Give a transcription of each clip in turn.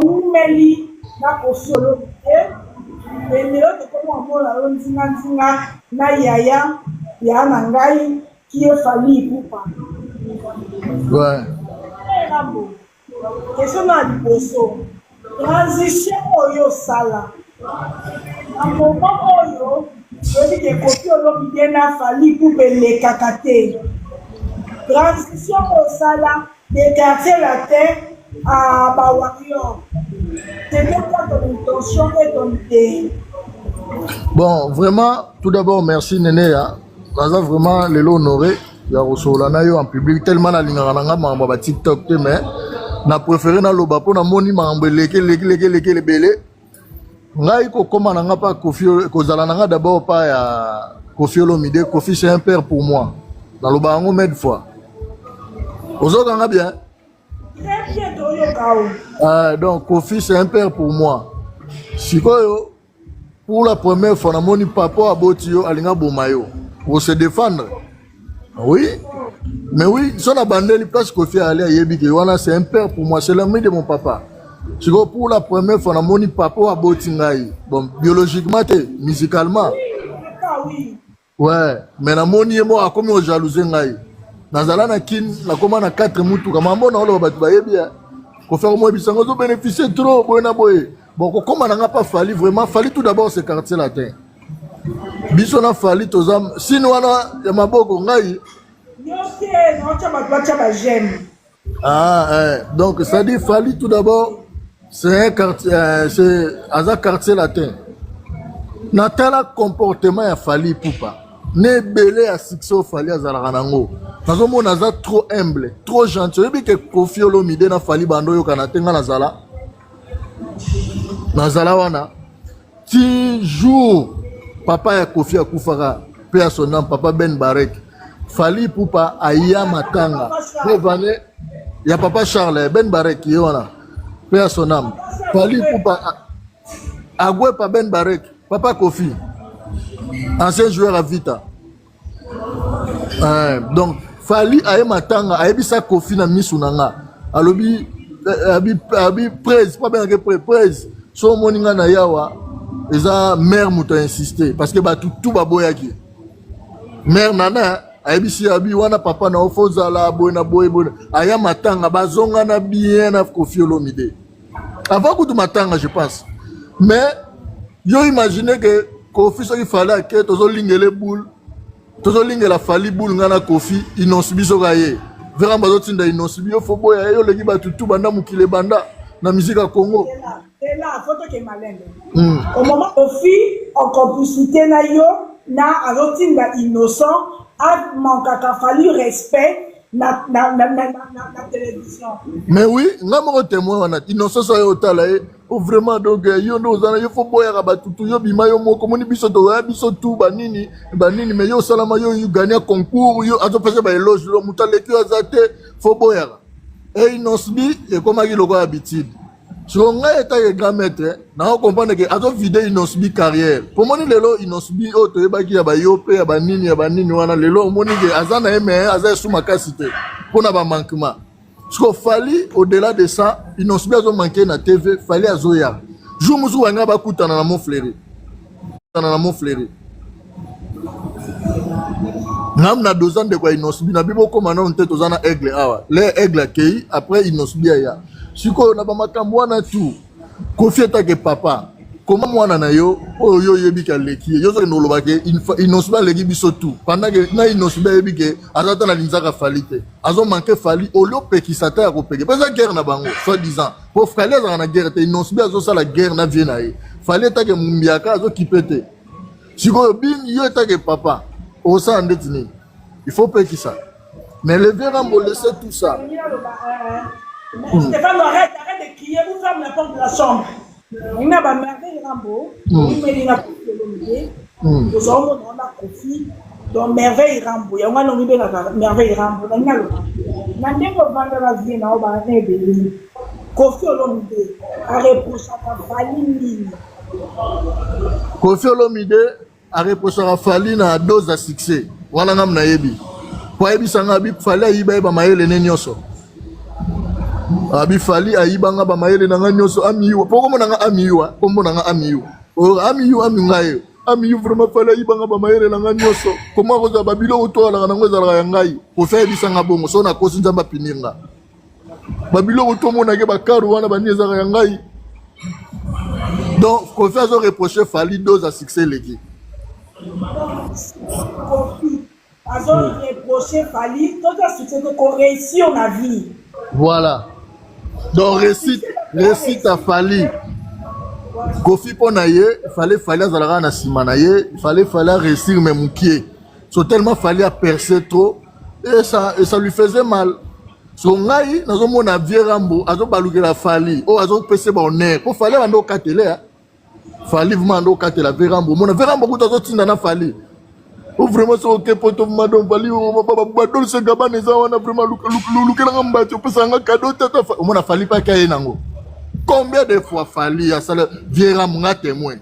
Meli na kofolo et le comment on la nzinga na yaya ya nangai qui est Fally Ipupa. Ouais. Question na liboso. Transition oyo sala. Na moment oyo je dis que kofolo na Fally Ipupa le kakate. Transition au sala de quartier latin à Bawario. C'est quoi ton intention et ton idée? Bon, vraiment, tout d'abord, merci Nénéa. Naza vraiment les honoré. Il y a Rosolana en public tellement na lingaranga mamba TikTok mais na préféré na loba po na moni mamba leke belé. Ngai ko koma nanga pa Kofi ko zala nanga d'abord pas ya Kofi Olomide. Kofi c'est un père pour moi. Na loba ngo med fois. Ozokanga bien. Donc Kofi c'est un père pour moi. Sikoyo pour la première fois na moni papa abotio alinga bomayo pour se défendre. Oui. Mais oui, son abandonné parce que Kofi allait à Yebike wana c'est un père pour moi, c'est l'ami de mon papa. Sikoyo pour la première fois na moni papa aboti ngai. Bon biologiquement te, musicalement. Ouais, mais na moni mo akomi o jalouser ngai. Nazala na kin na koma na 4 mutu kama mbona wala batu bayebia ko faire moi bisango zo bénéficier trop boyena boye bon ko koma na pas Fally vraiment Fally tout d'abord c'est quartier latin biso na Fally tozam sino wana ya maboko ngai yote na cha batwa ba j'aime donc ça dit Fally tout d'abord c'est un quartier c'est un quartier latin natala comportement ya Fally Ipupa ne belé à succès Fally azala nango nazo naza trop humble trop gentil et que Kofi Olomide na Fally bando yo kana tenga nazala wana ti jour papa ya Kofi akufaka pe à son nom papa Ben Barek Fally Ipupa aya matanga revane ya papa Charles Ben Barek yona pe à son nom Fally Ipupa agwe pa Ben Barek papa Kofi ancien joueur à Vita. Donc Fally aye matanga aye bisa Kofi na misu nanga alobi abi presse pas bien que presse so moninga na yawa eza mère muto insister parce que ba tout ba boyaki mère nana aye bisi abi wana papa na ofoza la boy na boy aya matanga bazonga na bien na Kofi Olomide avant que tout matanga je pense mais yo imaginez que Kofi so il fallait que tozo lingele boule tozo lingela Fally boule ngana Kofi inonsibi so gaye vraiment bazotinda inonsibi yo fobo ya yo leki batutu banda mukile banda na musique à Congo c'est là photo que malende au moment Kofi en complicité na yo na azotinda innocent a manquaka Fally respect na télévision. Mais oui, nga mo témoin wana innocent so yo tala vraiment donc yo no zana yo fo boya ka batutu yo bima yo moko moni biso to ya biso tout banini mais yo salama yo gagner concours yo azo pesa ba éloge lo mutaleki azate fo boya et inosbi et comme aki loko habitude so nga eta ke grand maître na comprendre que azo vider inosbi carrière pour moni lelo inosbi o to yebaki ya ba yo pe ya banini wana lelo moni ke azana eme aza sous makasité pour na ba manquement. Ce qu'il fallait au-delà de ça, ils n'ont pas manqué na TV, fallait à Zoya. Je me suis dit que na mon flairé. Na mon flairé. Nam na 2 ans de quoi ils n'ont subi na bibo comme on tête aux ana aigle awa. Les aigles accueillis après ils n'ont subi ya. Si ko na ba makambo na tout. Kofi eta ke papa. Comment moi na yo yo yebi ka leki yo zo no lobake ils n'ont pas leki biso tout pendant que na ils n'ont pas yebi ke azata na linzaka Fally te azo manqué Fally au lieu pe qui s'attend à repérer parce que guerre na bango soit disant pour Fally za na guerre te ils n'ont pas azo ça la guerre na vie na e Fally ta ke mumbiaka azo kipete siko bin yo ta ke papa au sang ndetini il faut pe qui ça mais le verra me laisser tout ça Stéphane arrête de crier vous fermez la porte de la chambre. Il a merveille Rambo, il a nous avons Kofi, donc merveille Rambo. Il y a un nom de merveille Rambo. Il y a la vie na oba rebeli. Kofi Olomide a reproché à Fally. Kofi Olomide a reproché à Fally na dose de succès. Wana ngam na yebi. Kwa yebi sanga bi Fally yiba ba mayele ne nyoso. Abi fali aibanga ba mayele nanga nyoso amiwa. Poko mo nanga amiwa, kombo nanga amiwa. O amiwa amingayo. Amiwa vraiment fali aibanga ba mayele nanga nyoso. Comment roza babilo oto la nanga za la ngai. Ko fa bisanga bongo so na kosi nzamba pininga. Babilo oto mo na ke bakaru wana bani za la ngai. Donc ko fa zo reprocher fali dose à succès leki. Azo reprocher fali tout à succès qu'on réussit en la vie. Voilà. Donc récite à Fali. Kofi Ponaye, il fallait azalaka na sima na ye, il fallait réussir même moukié. So tellement fallait à percer trop et ça lui faisait mal. So ngai nazo mona vieux Rambo, azo balukela Fali, o azo pese ba honneur. Ko fallait ando katele. Fali vraiment ando katela vieux Rambo. Mona vieux Rambo ko azo tinda na Fali. Ou vraiment c'est ok pour tout madame Fali ou papa badol se gabane za wana vraiment lukela ngambati opesa nga cadeau tata on a Fali pas kaye nango. Combien de fois Fali a ça viera mon témoin.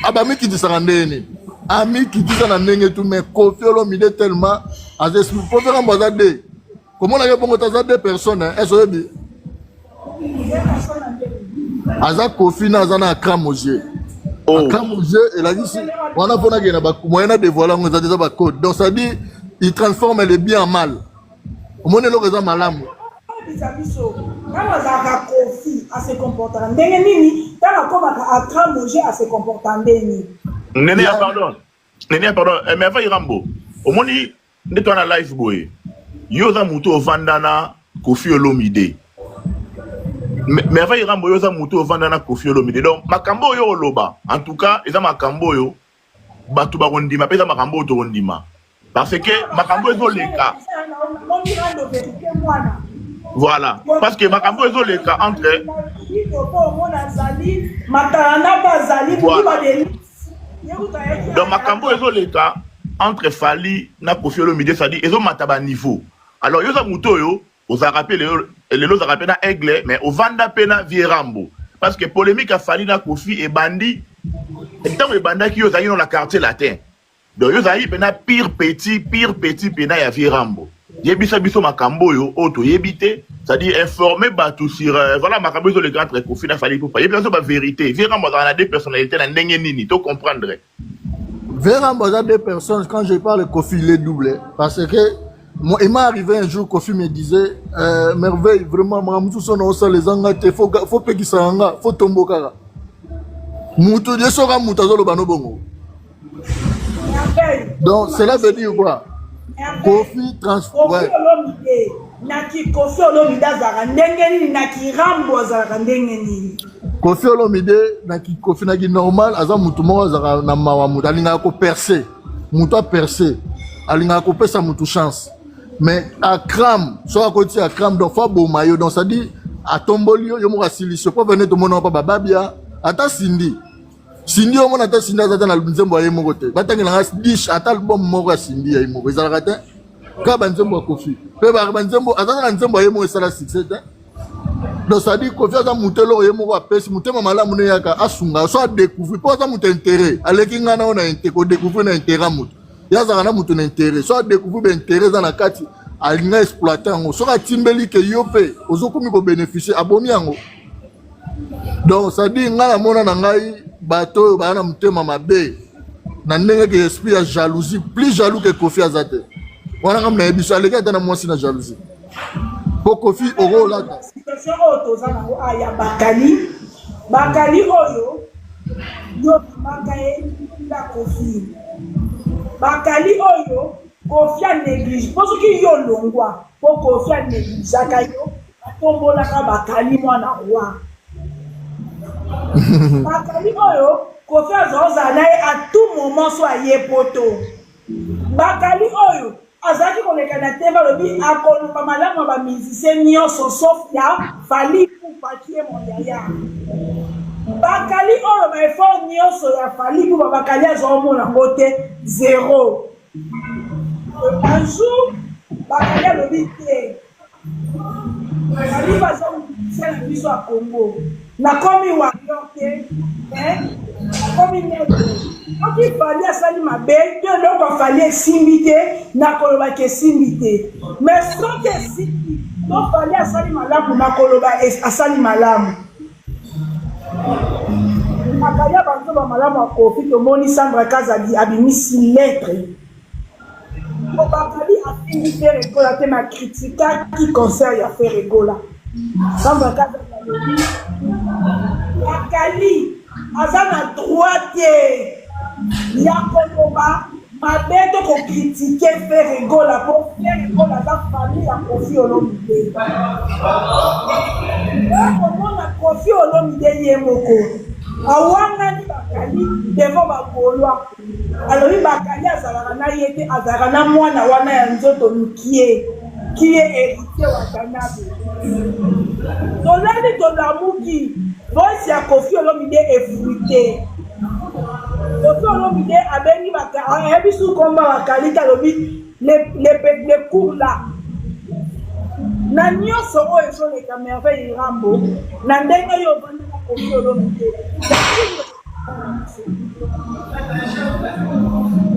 Abami qui dit ça ndeni. Ami qui dit ça na ndenge tout mais Koffi Olomide tellement as esprit pour faire ambassadeur. Comment on a bon tas deux personnes hein eso bi. Aza Koffi na zana Kramoje. Kramoje et la dit on a pas na ba moyen de voilà on a déjà ba code. Donc ça dit il transforme le bien en mal. Comment on est le raison malamu. Koffi à se comporter ndenge nini tala koma ka Kramoje à se comporter ndenge. Nene pardon mais va Irambo au moni ne toi na live boy yo za muto vandana Koffi Olomide mais va Irambo yo za muto vandana Koffi Olomide donc makambo yo loba en tout cas eza makambo yo batu ba rondima pesa makambo to rondima parce que makambo ezo leka voilà parce que makambo ezo leka entre donc makambo ezo leka entre Fali na Koffi Olomide ça dit ezo mataba niveau alors yo za muto yo oza rappelé les lots rappelé na aigle mais au vanda pena Vierambo parce que polémique a Fali na Koffi et bandi et tant et banda qui yo za dans la quartier latin donc yo za pena pire petit pena ya Vierambo yebisa biso makambo yo auto yebité ça dit informer batu sur voilà makambo yo le grand entre Koffi na Fali pour pas yebisa ba vérité Vierambo dans des personnalités na ndenge nini to comprendre. Vierambo a deux personnes quand je parle Koffi il est doublé parce que moi, il m'est arrivé un jour, Koffi me disait, merveille, vraiment, Mamoutou son osa les angate, faut peki sanga, faut tombo kara. Moutou, je sera moutazo le bano bongo. Donc, cela veut dire quoi? Koffi transforme. Koffi Olomide zara ndengeni naki Rambo zara ndengeni. Koffi Olomide naki Koffi naki normal, aza moutou mo zara na mawa moutou, alinga ko percer, moutou a percer, alinga ko pesa moutou chance. Mais à Kram, soit à côté à Kram, donc faut beau maillot, donc ça dit à Tombolio, yo mo silisio, pas venir de mon papa babia, ata Cindy. Cindy au mon ata Cindy ata na nzembo ya mo côté. Batanga na dish ata album mo ka Cindy ya mo. Ezala kata ka banzembo Koffi. Pe ba banzembo ata na nzembo ya mo esala succès. Donc ça dit Koffi ata mutelo ya mo ka pesi mutema malamu ne yaka asunga, soit découvrir, pas ça mut intérêt. Aleki ngana ona intérêt, ko découvrir na intérêt mutu. Yaza na mutu na intérêt soit découvrir intérêt dans la kati alinga exploiter ngo soka timbeli ke yope ozokomi ko bénéficier abomi yango donc ça dit ngala mona na ngai bato bana mutema mabe na ndenge ke esprit ya jalousie plus jaloux que Koffi azate wana ngam na ebiso aleka tana mwasi na jalousie po Koffi oro la situation auto za na aya bakali oyo yo makaye la Koffi bakali oyo Koffi a néglige parce que yo longwa po Koffi a néglige akayo atombola ka bakali mwana roi bakali oyo Koffi azoza na à tout moment soit yepoto bakali oyo azaki koleka na temba lobi akolupa malamu ba musicien nyonso sauf ya Fali pour papier mondial bakali oyo ba effort nyonso ya Fali pour bakali azomona ngote zéro un jour bakali alobi te bakali bazomona biso ya Congo nakomi wayote nakomi nete oki Fali asali mabe yo eloko Fali esimbi te nakolobaki esimbi te mais soki esimbi donc fallait asali malamu makoloba asali malamu akaya bantu ba malamu akofi tomoni Sandra Kazadi abimisi lettre Bakali a fini faire égola te ma critique qui concerne à faire égola Sandra Kazadi Bakali azana droite ya koloba mabeto ko critiquer faire égola pour faire égola la famille a Koffi Olomide comment na Koffi Olomide yemoko awanga ni Bakali devant bakolwa alors Bakali azalaka na yete azalaka na mwana wana ya nzoto mukie qui est héritier wa Kanabe tolani tolamuki voice ya Koffi Olomide effruité Koffi Olomide abengi Bakali ayebisu komba Bakali talobi les cours là na nyonso oyo ezoleka merveille Rambo na ndenge yo bana Koffi Olomide.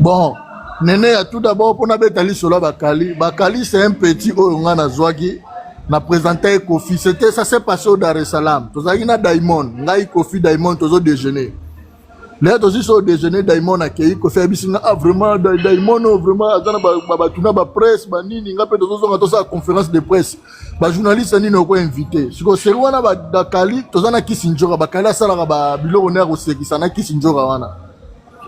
Bon, Néné a tout d'abord pour n'abetali solo Bakali. Bakali c'est un petit oyonga na zwagi na présenté Koffi. C'était ça s'est passé au Dar es Salaam. Tozaki na Diamond, ngai Koffi Diamond tozo déjeuner. Là aussi sur déjeuner Diamond akei Koffi abisinga vraiment Diamond vraiment azana ba tuna ba presse ba nini ngape tozo nga tosa conférence de presse. Ba journaliste nini oko invité. Siko serwana ba Bakali tozana kisinjora Bakali asala ba biloko na ko sekisa na kisinjora wana.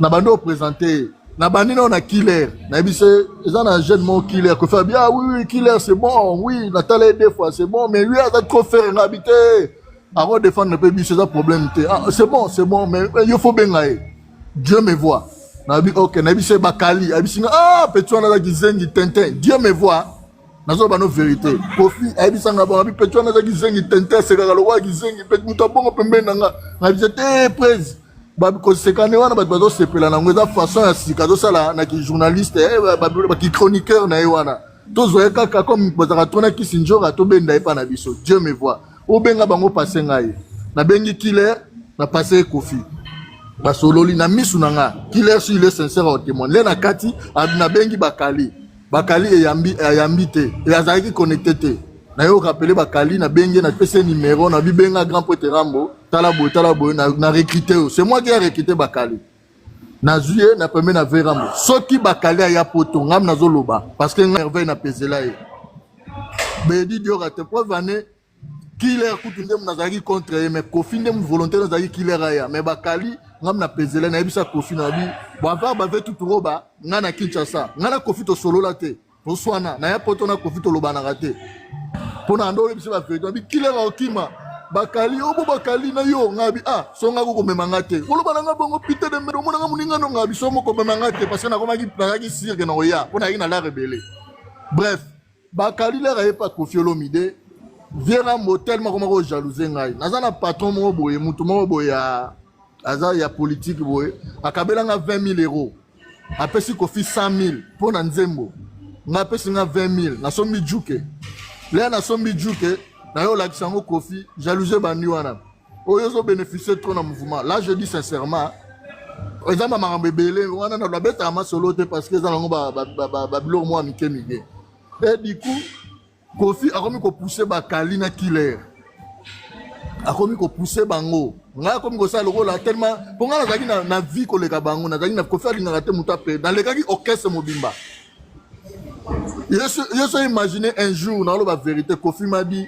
Na bando présenter na banini on a killer na bise ezana jeune mon killer ko fait bien oui killer c'est bon oui Nathalie deux fois c'est bon mais lui a trop faire habiter avant défendre le pays c'est un problème c'est bon mais il faut bien aller Dieu me voit na bi OK na bise Bakali abisinga petit on a gizengi tintin Dieu me voit nazo bano vérité Koffi abisanga ba bi petit on a gizengi tintin c'est ka lo wa gizengi petit mutabongo pembeni nga na bise te presse bakosekane wana bato bazosepela nango eza façon ya sika tosala na ki journaliste baki chroniqueur na ye wana tozoya kaka comme bazaka tona kisinjora tobenda ye pa na biso Dieu me voit obenga bango passe ngai nabengi killer na passe Koffi basololi na misu na nga killer si il est sincère au témoin le na kati nabengi Bakali eyambi te azalaki connecté te na yo rappeler Bakali na bengi na pese numéro na bibenga grand pote Rambo tala boy na recruter c'est moi qui ai recruté Bakali na juillet na premier na Rambo soki Bakali aya poto ngam nazoloba parce que merveille na pesela e bedi dio rate preuve ane killer kutunde munazaki contre mais Koffi ndem volontaire nazaki killer aya mais Bakali ngam na pesela na ebisa Koffi na bi bava bave tout roba ngana Kinshasa ngana Koffi to solo la te oswana na ya poto na Koffi to loba na raté pona ndo ebisa ba vérité bi killer okima Bakali obo Bakali na yo ngabi songa ko memanga te oloba na ngabongo pite de mero mona ngamuninga no ngabi somo ko memanga te parce que na komaki plaki sirke na oya pona ina la rebelle bref Bakali la raye pa Koffi Olomide Vera motel ma komako jalouser ngai nazana patron mo boye mutu mo boye ya politique boye akabela nga 20 000 euros apesi Koffi 100 000 pona nzembo nga pesi nga 20 000 na sombi juke là na sombi juke na yo la kisango Koffi jalouser bandi wana oyo zo bénéficier trop na mouvement là je dis sincèrement ezamba makambe belé wana na beta ma solo te parce que zango ba bilo moi mikemige et du coup Koffi a komi ko pousser Bakali na killer a komi ko pousser bango nga komi ko ça le rôle tellement pour nga nazaki na vie ko leka bango nazaki na Koffi alinga te mutape dans le cas qui orchestre mobimba je suis imaginé un jour dans la vérité Koffi m'a dit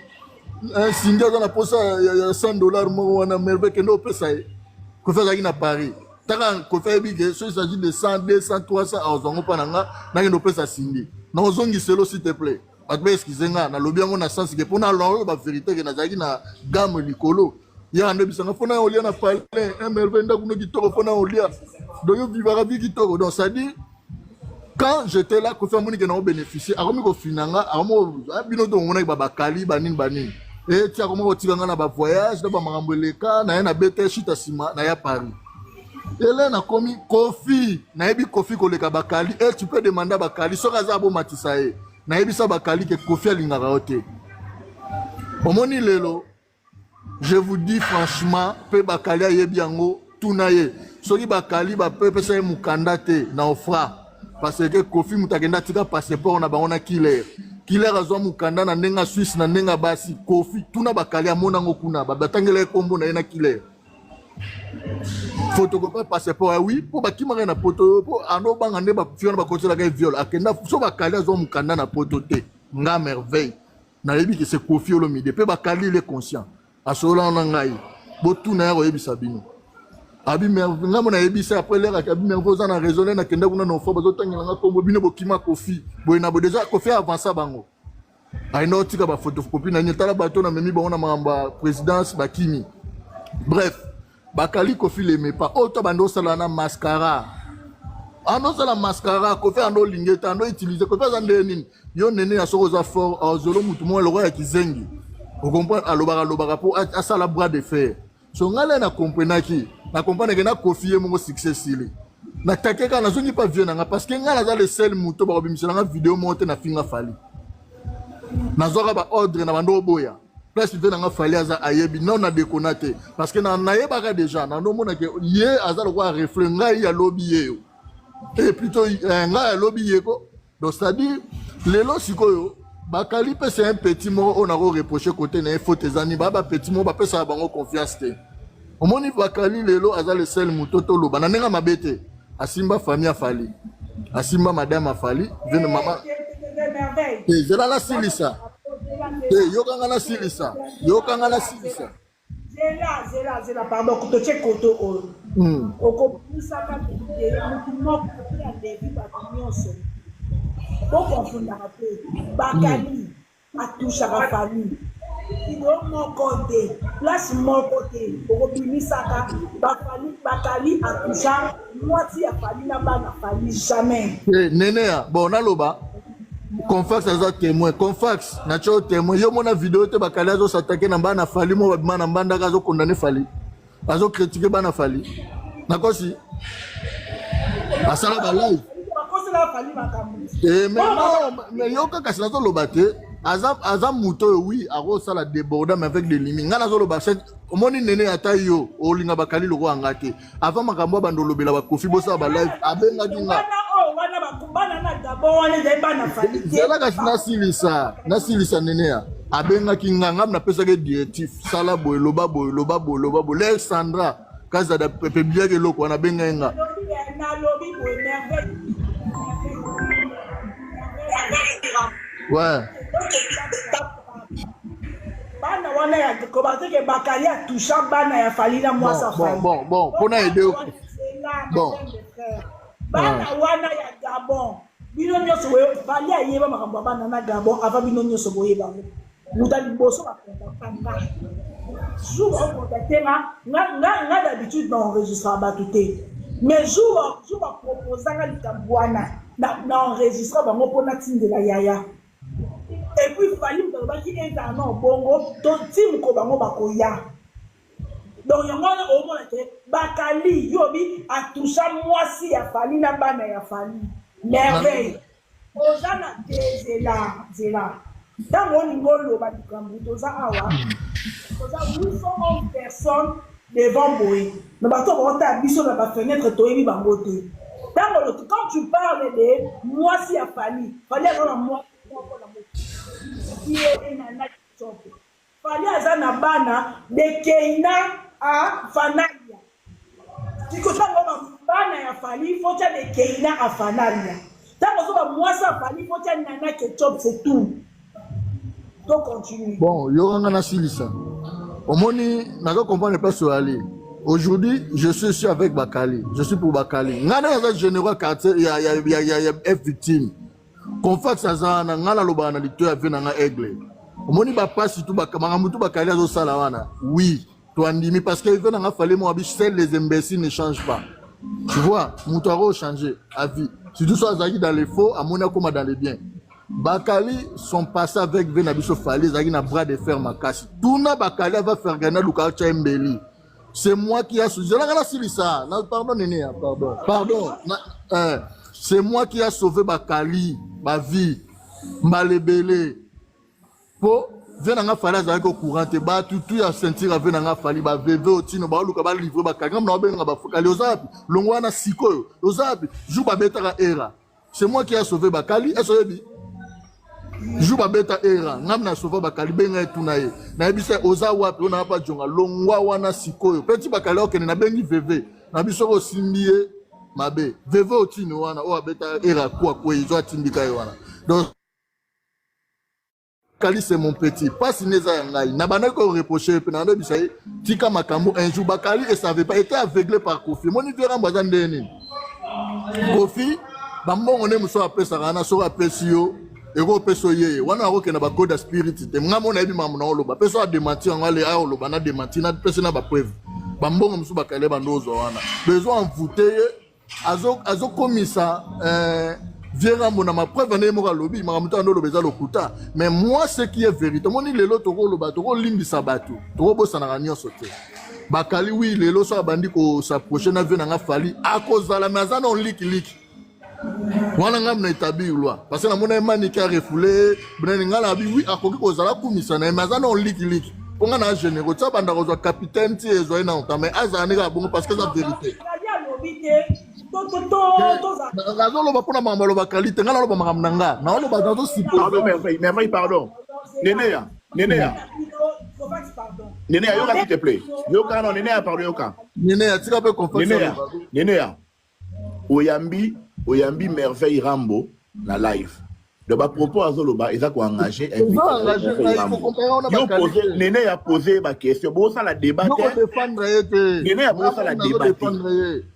un signe dans la poche $100 moi on a merveille que nous pesa Koffi azaki na Paris taka Koffi bige so il s'agit de 100 200 300 azongo pananga na ngendo pesa sindi na ozongi selo s'il te plaît atbe excusenga na lobi yango na sens que pona la vérité que nazaki na gamme likolo ya ande bisanga pona olia na palais un merveille ndaku no kitoko pona olia doyo vivara bi kitoko donc ça dit quand j'étais là Koffi amoni que na bénéficier akomi ko finanga akomo bino to ngona ba Bakali banini et tu akomo ko tiganga na ba voyage na ba makambo leka na na bete chita sima na ya Paris ele na komi Koffi na yebi Koffi ko leka Bakali et tu peux demander à Bakali soka za bo matisae na yebi sa Bakali que Koffi alingaka ote omoni lelo je vous dis franchement pe Bakali ayebi yango tunaye soki Bakali ba pe pesa mukanda te na ofra parce que Koffi mutakenda tika passeport na bango na killer killer azwa mukanda na nenga Suisse na nenga basi Kofi tuna bakali amona ngokuna batangela kombo na yena killer photocopie passeport oui pour bakimaka na poto po ando banga nde ba fiona ba kotela ka viol akenda so bakali azwa mukanda na poto te nga merveille na yebi que c'est Kofi Olomide pe bakali il est conscient asola na ngai botuna ya yebisa bino abi merveille nga mona yebisa après l'air abi merveille na raisonner na kenda kuna no fo bazotangela nga kombo bino bokima Kofi boyena bo déjà Kofi avancer bango aino tika ba photocopie na nyetala bato na memi bango na mamba présidence bakimi bref bakali Kofi l'aimait pas auto bando sala na mascara ando sala mascara Kofi ando lingeta ando utiliser Kofi azande nini yo nene ya soko za fort azolo mutu mo le roi ya kizengi vous comprenez alobaka po asala bras de fer so ngale na comprendre que na Kofi ye mo success ile na takeka na zongi pas vieux na parce que ngala za le seul muto ba bimisela na vidéo monte na finga fali na zoka ba ordre na bando boya plus vient nga fali aza ayebi non na déconnaté parce que na yebaka déjà na no mona ke ye azalo kwa reflet ngai ya lobby ye et plutôt ngai ya lobby ye ko donc ça dit lelo sikoyo bakali pe c'est un petit mot on a reproché côté na faute ezani baba petit mot ba pesa bango confiance te omoni bakali lelo azale seul mutoto lo bananga mabete asimba famille afali asimba madame afali vene mama et je la silisa yokanga na silisa zela pardon kutoche koto o okopusaka moko ya devi bakonyoso bokofundaka pe bakali atushaka famille ino moko te place moko te okobimisaka bakali atusha mwati ya famille na bana famille jamais nenea bon naloba Confax aza témoin Confax na cho témoin yo mona vidéo te bakali azo s'attaquer na bana fali mo bana mbanda azo condamner fali azo critiquer bana fali nakosi asala ba live bakosi la fali makambo mais yo kaka sala zo lobate aza muto oui aro sala déborder mais avec des limites ngana zo loba au moni nene ata yo olinga bakali loko angate avant makambo bando lobela ba Kofi bosa ba live abenga dinga zalaka nasilisa nenea abengaki nganga na pesaka directif sala boye loba le Sandra kazada pebliake eloko wana abenga nga ouais bana wana ya kobateke bakali atusha bana ya fali na mwasa fali bon pona aider bon bana wana ya Gabon bino nyonso fali ayeba makambo bana na Gabon avant bino nyonso boyeba muta liboso bakontakanga jour okontaktema nga d'habitude d'enregistrer bato te mais jour baproposanga likambo wana na enregistre bango mpona tindela yaya et puis fali mtalobaki interne obongo to timko bango bakoya donc yango wana omona te bakali yobi atusha mwasi ya fali na bana ya fali merveille oza na te zela ntango olingi oloba likambo toza awa toza 811 personnes devant boye na bato bakota biso na bafenêtre toyebi bango te ntango quand tu parles de mwasi ya fali aza na mwasi moko na moki enana kitoko fali aza na bana de Keina a Fanalia tikotango bana ya fali focha de Keina a Fanalia tango so ba mwasi ya fali focha nana ketchup c'est tout donc continue bon yoranga na silisa omoni nazo comprendre pas sur aller aujourd'hui je suis ici avec Bakali je suis pour Bakali ngana za général quartier il y a victime Confax azana ngala loba na lito ya vena nga aigle omoni ba passe tout bakamanga mutu Bakali azo sala wana oui toi ndimi parce que vena nga fallait moi biche les imbéciles ne changent pas tu vois mutu aro changer avis surtout ça zaki dans les faux amona comme dans les biens Bakali son passé avec vena biso fallait zaki na bras de fer makasi tuna Bakali va faire gagner Luka Chembeli c'est moi qui a sauvé la silisa pardon néné pardon c'est moi qui a sauvé Bakali ma vie malebele po venanga fala za ko courante ba tout ya sentir venanga fali ba veve otino ba luka ba livrer Bakali ngam na benga ba fokali ozapi longwana sikoyo ozapi jou ba betaka era c'est moi qui a sauvé Bakali esoyebi jour babeta era ngam na sova bakali benga etuna ye na ebisa oza wapi ona pa jonga longwa wana sikoyo peti bakali okene na bengi veve na biso ko simbie mabe veve otini wana o abeta era kwa izo atindika ye wana donc Kali c'est mon petit pas sineza yangai na bana ko reprocher pe na ndo bisa tika makambo un jour bakali et savait pas était aveuglé par Kofi moni vera mbaza ndeni Kofi bambongo ne muso apesa kana so apesi yo eko peso ye wana akoke na ba code spirit te ngamo na ebi mamu na oloba peso a démentir ngale a oloba na démentir na peso na ba preuve bambongo muso bakale bandozo wana besoin envoûter azo komisa Viera mon ma preuve ne mo lobby ma muta ndo lobeza lokuta mais moi ce qui est vérité moni lelo toko loba toko limbisa bato toko bosa na nyonso te bakali oui lelo so bandi ko s'approcher na vena nga fali akozala mais azana on liki wana ngam na établir loi parce que na mona mani ka refoulé bena ngala bi oui akoki kozala kumisa na mais azana on liki ponga na généraux ça banda ko capitaine ti ezo na on mais azana ka bongo parce que c'est la vérité nazoloba mpona makambo aloba kalite ngai naloba makambo na nga naoloba merveille pardon Neneya yoka s'il te plaît yoka non Neneya pardon yoka Neneya tika mpe confiance Neneya oyambi merveille Rambo na live de ba propos azoloba eza ko engager yo poser Neneya poser ba question bo ça la débat Neneya bo ça la débat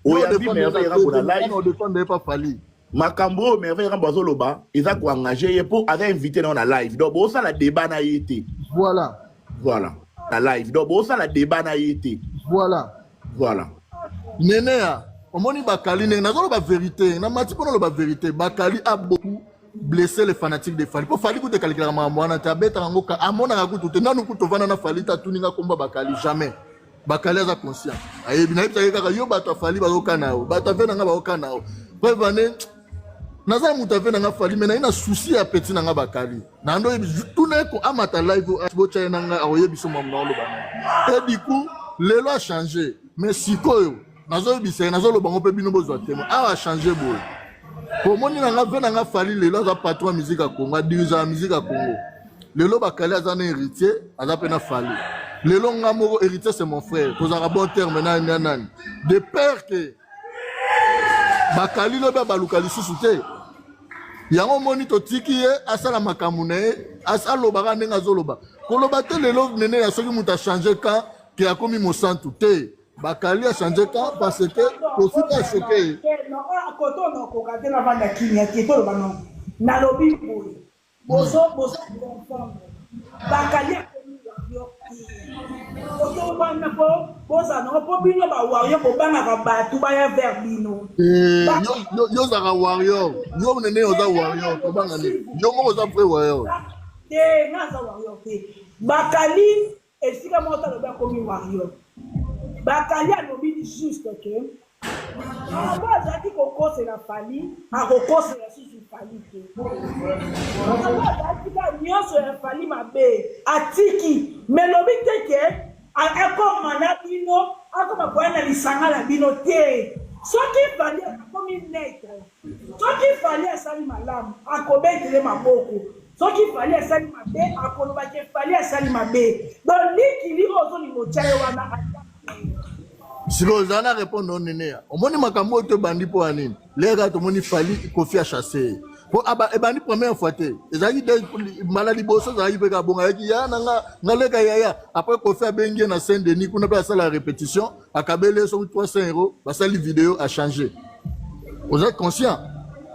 oyambi merveille Rambo na live on défendre pas Fali makambo merveille Rambo azoloba eza ko engager ye pour avoir invité dans la live donc bo ça la débat na yete voilà la live donc bo ça la débat na yete voilà Neneya omoni bakali ne nazoloba vérité na mati kono loba vérité bakali a beaucoup blesser les fanatiques de Fali. Pour Fali ku te calculer mamwana ta beta ngoka amona ka kutu te nanu kutu vana na Fali ta tuninga komba bakali jamais. Bakali aza conscient. Aye bina ita ka yo bata Fali bazoka nao. Bata vena nga bazoka nao. Pe vane naza muta vena nga Fali mais na ina souci ya petit nga bakali. Na ndo tune ko amata live bocha na nga awoye biso mamna lo bana. Et du coup, lelo a changé mais sikoyo nazo bise nazo lo bango pe bino bozwa temo. A changé boy. Pour moi, nga Fali lelo za patron musique à Congo, dirigeant musique à Congo. Lelo bakali azana héritier, azapena Fali. Lelo nga moko héritier c'est mon frère. Kozara bon terme nan. De père que bakali loba balukali susute. Yango moni to tiki asala makamune, asalo baka ndenga zoloba. Koloba te lelo nene ya soki muta changer quand qui a commis mon sang tout bakali a changé quand parce que Kofi a choqué. Bakali alobi juste que azaki kokosela Fali akokosela susu Fali te azaki nyonso ya Fali mabe atiki mais lobi te ke akoma na bino akoma koya na lisanga na bino te soki Fali akomi netre soki Fali asali malamu akobetele maboko soki Fali asali mabe akoloba ke Fali asali mabe donc likili ozolingo tyaye wana si Rosanna répond non Neneya omoni makambo to bandi po anini lega to moni Fali Kofi a chassé po aba e bandi première fois te ezali de maladi boso za yibeka bonga yaki ya nga lega ya après Kofi a bengi na Saint-Denis kuna pa la répétition akabele so 300 €, basali vidéo a changé. Vous êtes conscient?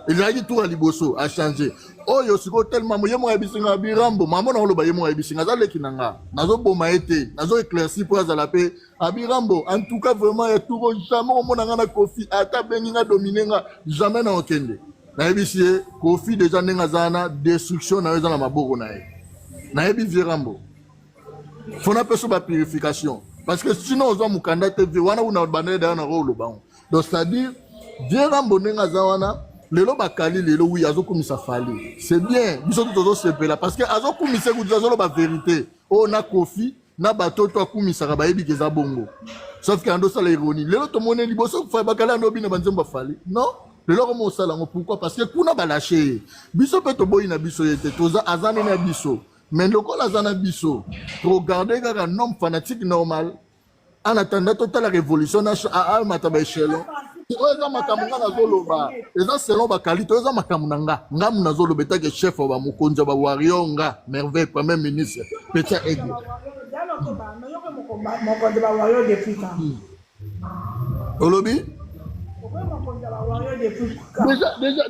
Il a dit tout à liboso a changé. Oh yo siko tellement moye mo ebisinga birambo maman na loba ye mo ebisinga zale kinanga nazo boma été nazo éclairci pour azala pe abirambo en tout cas vraiment et tout jamais on mona na Kofi ata benginga dominenga jamais na okende na ebisie Kofi déjà nenga zana destruction na ezana maboko na ye na ebi virambo fona peso ba purification parce que sinon ozo mukanda te vi wana una baneda na rolo ba donc c'est-à-dire virambo nenga zawana lelo bakali lelo oui azokumisa Fali c'est bien biso tout sepela parce que azokumisa kuzazo ba vérité o na Kofi na batoto akumisa ba yebi keza bongo sauf que ando sala ironie lelo to mone liboso fa bakali ando bina banzemba Fali non lelo comme osala ngo pourquoi parce que kuna balaché biso pe to boyi na biso yete toza azane na biso mais lokola azana biso regarder kaka un homme fanatique normal en attendant toute la révolution à mataba échelon eza makambo nga nazoloba eza selon bakalite eza makambo na nga nazoloba etake chef wa mokonzi ba warrior nga merveille premier ministre petit aigle olobi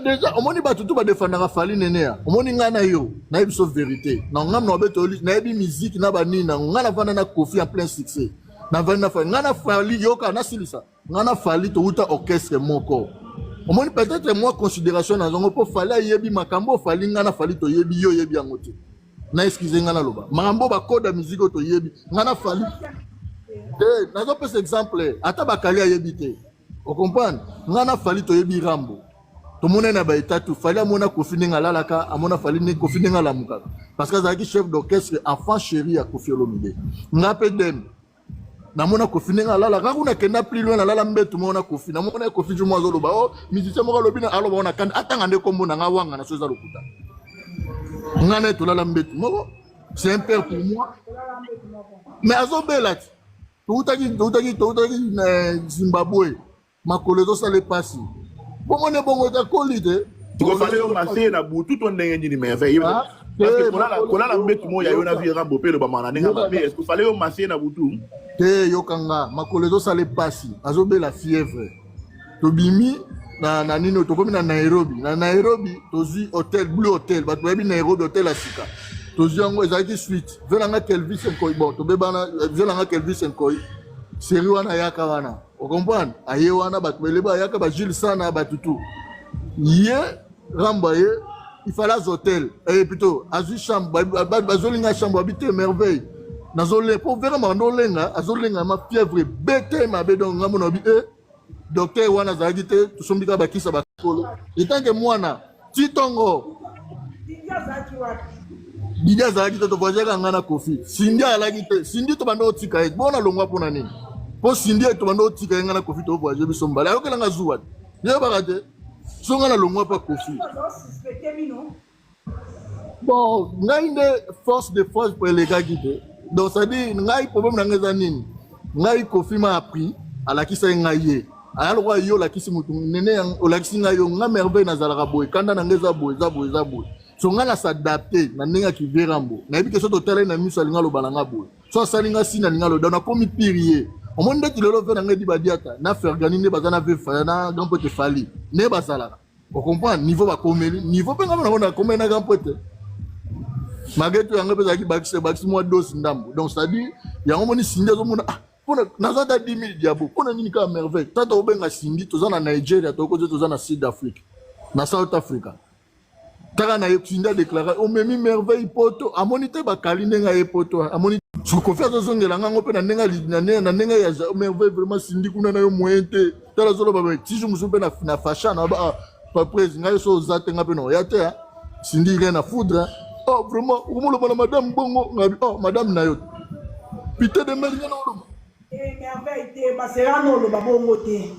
déjà omoni bato tu badefendaka fali nene ya omoni ngai na yo nayebi so vérité na ngam na obeto nayebi musique na banini na ngai navanda na Kofi en plein succès navandi na fali ngai na fali yoka nasilisa ngai na fali touta orchestre moko omoni peut-être moi considération na zongo mpo fali ayebi makambo fali ngai na fali toyebi yo yebi yango te na excuse ngai naloba makambo bakoda musique oyo toyebi ngai na fali te nazopesa exemple ata bakali ayebi te o comprendre ngana fali toyebi rambo to mona na baitatu fali amona Kofi ndenge alalaka amona fali ne Kofi ndenge alamuka parce que azalaki chef d'orchestre enfant chéri ya Kofi Olomide nga pe dem namona Kofi ndenge alalaka kuna kenda plus loin alala mbetu mona Kofi namona Kofi jumo azoloba o musicien moko lobi na aloba ona kandi atanga nde kombo na nga wanga na soza lokuta ngana tolala mbetu moko c'est un père pour moi mais azobela toutaki Zimbabwe makolo ezosala epasi bongo ne bongo etakoli te tikofale yo maseye na butu to ndenge nini merveille parce que kolala mbetu mo ya yo na vie rambo pe lo bamana ndenge mabe est-ce que fale yo maseye na butu te yokanga makolo ezosala epasi azobela fièvre tobimi na nini tokomi na Nairobi tozwi hotel Blue Hotel bato bayebi Nairobi hotel asika tozwi yango ezalaki suite velanga Kelvis Nkoi bon tobebana velanga Kelvis Nkoi série wana yaka wana o comprendre aye wana bato beleba yaka ba Jules Sana batutu ye ramba ye il fallait hôtel et plutôt azu chambre bazolinga chambre habiter merveille nazole pour vraiment nolenga azolenga ma fièvre bete ma bedon ngamona bi docteur wana zaki te tusombika bakisa bakolo etanke mwana titongo Didia zaki te to voyager ngana Kofi Sindi alaki te Sindi to bando tika et bona longwa pona nini po Sindi to bando tika ngana Kofi to voyager biso mbala yo kala ngazuwa ye bakate so ngana longwa pa Kofi bon ngai de force pour les gars guide donc ça dit ngai problème na ngeza nini ngai Kofi m'a appris alaki sa ngai ayalo kwa yo lakisi mutu nene olakisi ngai yo nga merveille na zalaka boy kanda na ngeza boy za boy so nga na s'adapter na ndenge ki verambo na yebi ke so totala na miso alinga lo balanga boy so salinga sina linga lo dona komi pirier o monde ti lelo fe na ngedi badiata na fergani ne bazana ve fa na grand pote fali ne bazala o comprendre niveau ba komeli niveau pe ngama na komena grand pote mageto yanga pe zaki bakisi moi dos ndambo donc ça dit ya ngomoni sinde zo mona pona nazata 10 000 diabo pona nini ka merveille tata obenga sindi toza na Nigeria toza na Sud Afrique na South Africa taka na yekinda déclarer o memi merveille poto amonite bakali ndenga ye poto amoni so confiance zongela ngango pe na ndenga ya merveille vraiment sindi kuna na yo moyente tala zolo ba tiju musu pe na fashion na ba presse ngai so zate ngape no ya te sindi rien à foudre oh vraiment o mo lo bana madame bongo ngabi oh madame na yo pité de mer ngana lo merveille te baserano lo babongo te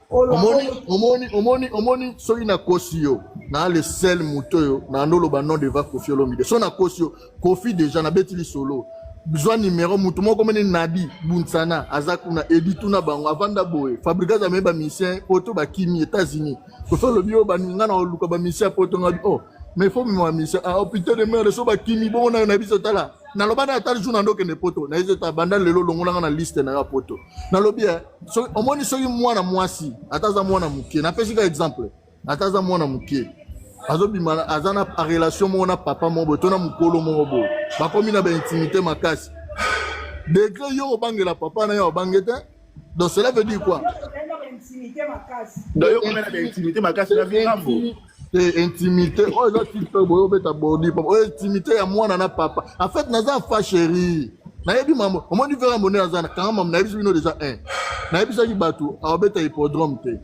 omoni soki na kosi yo na le sel mutoyo na ndolo ba non deva Kofi Olomide so na kosi yo Kofi déjà na betili solo besoin numéro mutu moko mene Nadi Buntsana azakuna edituna bango avanda boye fabricage za meba misien poto ba kimi États-Unis Kofi Olomide ba ninga na luka ba misien poto ngabi oh mais faut me misien ah hôpital de mer so ba kimi bongo na biso tala na lobana atali jour na ndoke ne poto na ezeta banda lelo longola na liste na ya poto na lobia so omoni soki mwana mwasi ataza mwana mukie na pesi ka exemple ataza mwana mukie azobima azana relation mona papa mo tona mukolo mo bo bakomi na ba intimité makasi degré yo obangela papa na yo obangete donc cela veut dire quoi donc yo komena ba intimité makasi na virambo intimité oh là tu boyo beta body papa oh intimité ya mwana na papa en fait naza fa chérie na yebi mambo omoni vera monnaie azana quand même na yebi bino déjà na yebi saki batu abeta hippodrome te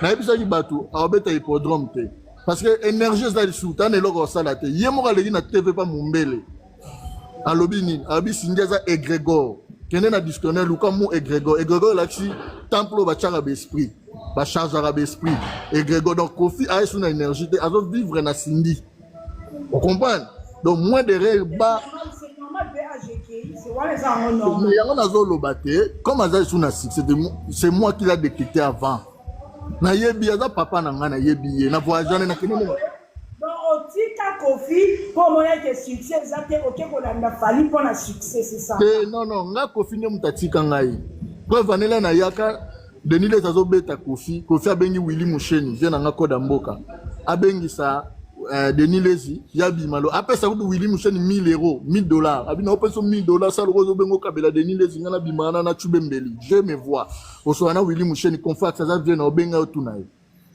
na yebi saki batu abeta hippodrome te parce que énergie za sultan eloko sala te yemo ka legi na TV pa mumbele alobi nini abi sindiaza égrégore kene na dictionnaire luka mu égrégore laxi temple ba chaka be esprit ba charge arabe esprit et Grégo donc Kofi a une énergie à vivre na Cindy. Vous comprenez? Donc moins de rêves bas. C'est normal c'est voilà ça en normal. Mais on a zolo batté comme Aza sous na c'est moi qui l'a détecté avant. Na yebi aza papa na nga na yebi na voyage na kinene. Donc otika Kofi pour moyen que succès exacté OK ko la fali pour la succès c'est ça. Non nga Kofi ne mutatika ngai. Kwa vanela na yaka Denis les azobeta Kofi abengi Willy Musheni vient na koda mboka. Abengi sa Denis Lezi yabi malo après ça ko Willy Musheni 1000 euros, 1000 dollars. Abi na opeso 1000 dollars ça le rozo bengo kabela Denis Lezi ngana bimana na tubembeli. Je me vois. Osoana Willy Musheni confort ça vient na obenga otunaye.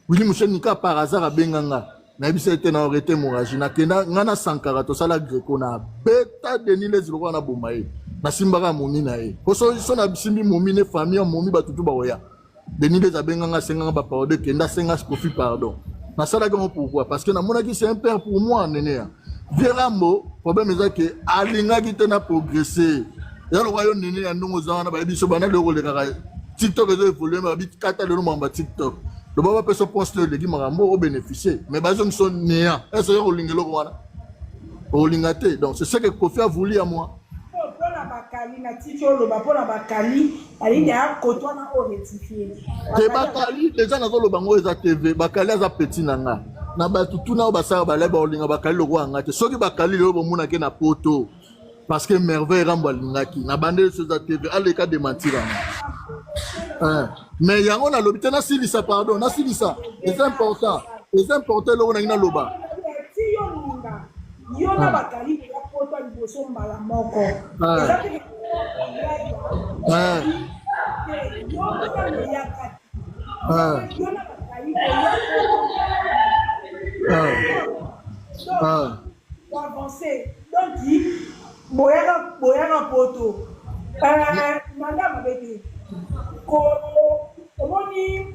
Willy Musheni ka par hasard abenga nga. Na bisa était na arrêté moraji na kenda ngana Sankara to sala Greco na beta Denis Lezi lo na bomaye. Na simbaka momi na ye. Koso so na simbi momi ne famille momi batutu ba oya. Denis Lezi abenga nga senga ba pardon kenda senga Kofi pardon. Na sala comment pourquoi? Parce que na mona ki c'est un père pour moi néné. Vierambo problème est que alinga ki tena progresser. Ya lo wayo néné ya ndongo zana ba biso bana le rôle kaka TikTok ezo évoluer ba bit kata le nom ba TikTok. Le baba peut se poster le gi marambo au bénéficier mais ba jom son néa. Est-ce que yo lingelo wana? O lingate. Donc c'est ce que Kofi a voulu à moi. Bakali na tikolo ba pona bakali ali ya kotwana o rectifier te bakali déjà na zolo bango eza TV bakali aza petit nanga na batutu na basara balé ba olinga bakali loko anga te soki bakali lo bomuna ke na poto parce que merveille rambo lingaki na bande sur za TV ale ka démentir mais yango na lobité na silisa pardon na silisa c'est important lo na ngina loba ti yo linga yo na bakali poto liboso mbala moko ezaki avancer donc boyaka poto madame bébé ko omoni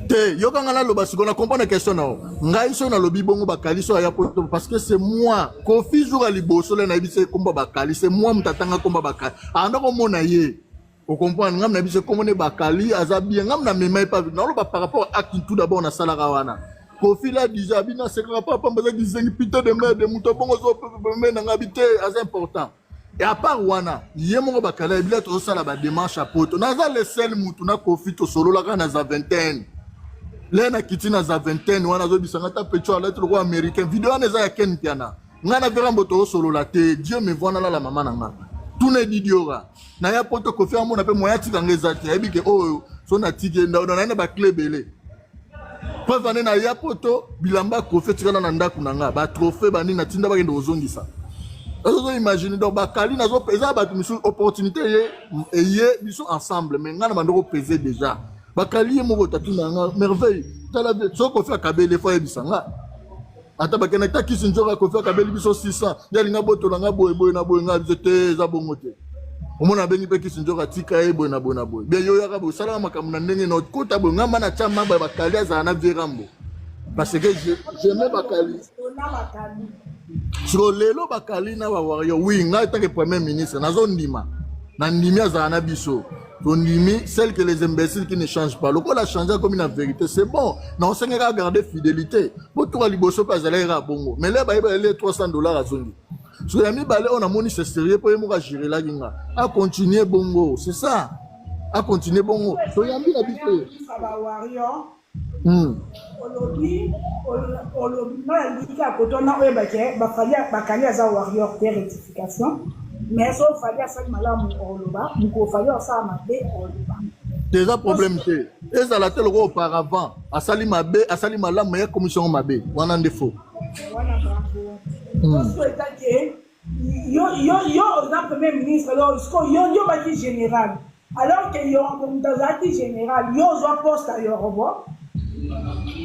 te yoka ngana loba siko na comprendre question na ngai so na lobi bongo bakali so ya poto parce que c'est moi Kofi jour ali boso le na bise komba bakali c'est moi mtatanga komba bakali anda ko mona ye o comprendre ngam na bise komone bakali azabi ngam na mema pas na loba par rapport à qui tout d'abord na salaka wana Kofi la déjà bina sekra papa mbaza gizengi putain de merde muto bongo so pe na ngabité as important. Et à part wana yemo bakala bila to sala ba démarche à poto naza le seul mutu na Kofi to solo la kana za vingtaine lena kitina za vingtaine wana zo bisanga ta pecho la to ko américain vidéo na za ya ken piana ngana vera mboto solo la te Dieu me voit na la maman nga tout ne didiora na ya poto Kofi amona pe moya tika ngeza te ebike o so na tike na ba clé belé preuve na ya poto bilamba Kofi tika na ndako nanga ba trophée bani na tinda ba kendo ozongisa. Vous imaginez donc bakali nazo pesa ba mission opportunité et ils sont ensemble mais ngana mandoko peser déjà bakali mo tatu na merveille tala so ko fa kabele fa bisanga ata bakena ta kisinjora ko fa kabele biso 600 yali nga boto nga boy na boy nga bizete za bongote omona bengi pe kisinjora tika e boy na boy bien yo yaka bo sala makamuna ndenge no kota bo ngamba na chama bakali za na virambo parce que j'aime bakali sur lelo bakali na wawario oui nga tant que premier ministre nazo ndima na ndimi azana biso to ndimi celle que les imbéciles qui ne changent pas loko la changer comme une vérité c'est bon na on s'en garder fidélité pour toi liboso pas aller ra bongo mais là ba les $300 azongi sur la mi balé on a moni c'est sérieux pour mo gérer la ginga à continuer bongo c'est ça à continuer bongo to yambi la biso Olobi na lika kotona oye bakali aza warrior de rectification mais so fali asali malamu oloba muko fali osala mabe oloba déjà problème te ezala te loko auparavant asali mabe asali malamu ya commission mabe wana ndefo wana bravo so etake yo na premier ministre yo baki général alors que yo mutazaki général yo zo poste à Yoruba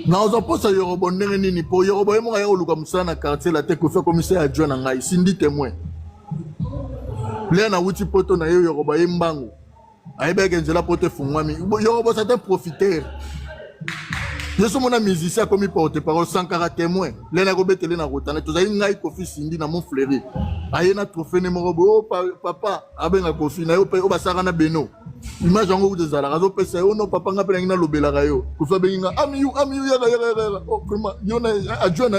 na ozo posa Yoruba ndenge nini po Yoruba yemo ya oluka musana na quartier la te ko fait commissaire adjoint na ngai sindi témoin le na wuti poto na Yoruba yembango ayebeke nzela poto fungwami Yoruba ça te profiteur Je suis mon musicien comme il porte parole sans caractère témoin. L'un robet na rotane. Tu as une ngai Kofi Sindi na mon fleury. Aye na trophée ne morobo. Oh papa, abenga Kofi na yo pe obasara na beno. Image en haut de Zala. Razo pese oh non papa nga pe na lobela rayo. Kofi benga amiyu yaga. Oh comment yona adjoa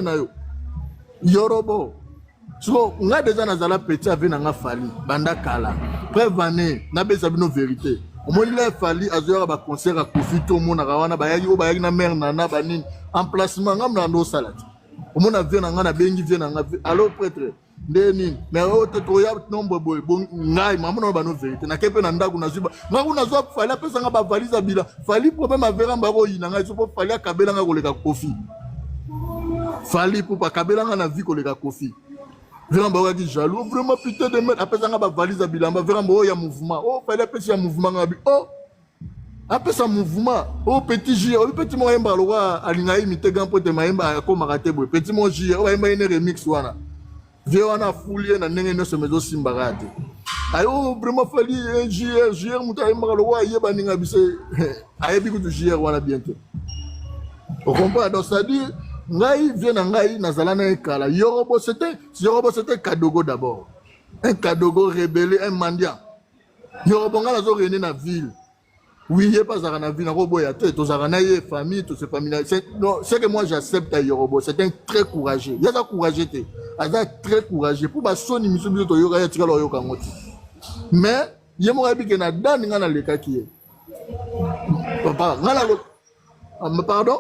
na yo. Yorobo. So nga déjà na Zala petit avec na nga fali. Banda kala. Prévané na besa bino vérité. Au moins il a fallu à ba concert à Kofi tout le monde a wana ba yaki na mère nana banine emplacement ngam na ndo salade au moins na vient na bengi vient na alors prêtre ndeni mais o te to ya nombre boy bon ngai maman na ba no vérité na kepe na ndaku na zuba ngaku na zo fali pesa nga ba valise bila fali problème avera mbaro yina ngai so fali akabela nga koleka Kofi fali pour pas kabela nga na vie koleka Kofi. Vraiment, on dit jaloux, vraiment putain de merde. Après ça, on va valise à Bilamba. Vraiment, il y a mouvement. Oh, fallait appeler ça mouvement. Oh, après ça mouvement. Oh, petit J. Oh, petit moyen baloua. Alina imite grand pote maïmba comme raté boy. Petit mon J. Oh, il une remix wana. Vieux wana foulier na nenge no se mezo simbarate. Ayo, vraiment fallu un J. Mouta baloua yeba ninga bise. Ayo biku du J. Wana bientôt. On comprend donc ça dit. Ngai vient ngai nazalana ekala Yorobo c'était Kadogo d'abord un Kadogo rebelle un mendiant Yorobo nga nazo rené na ville oui il pas à la ville na roboya te to zara na ye famille to se famille c'est que moi j'accepte Yorobo c'est un très courageux il y a courageux te aza très courageux pour ba soni miso biso to yoka ya tika lo yoka ngoti mais ye mo abi ke na dan nga na leka ki papa nga la pardon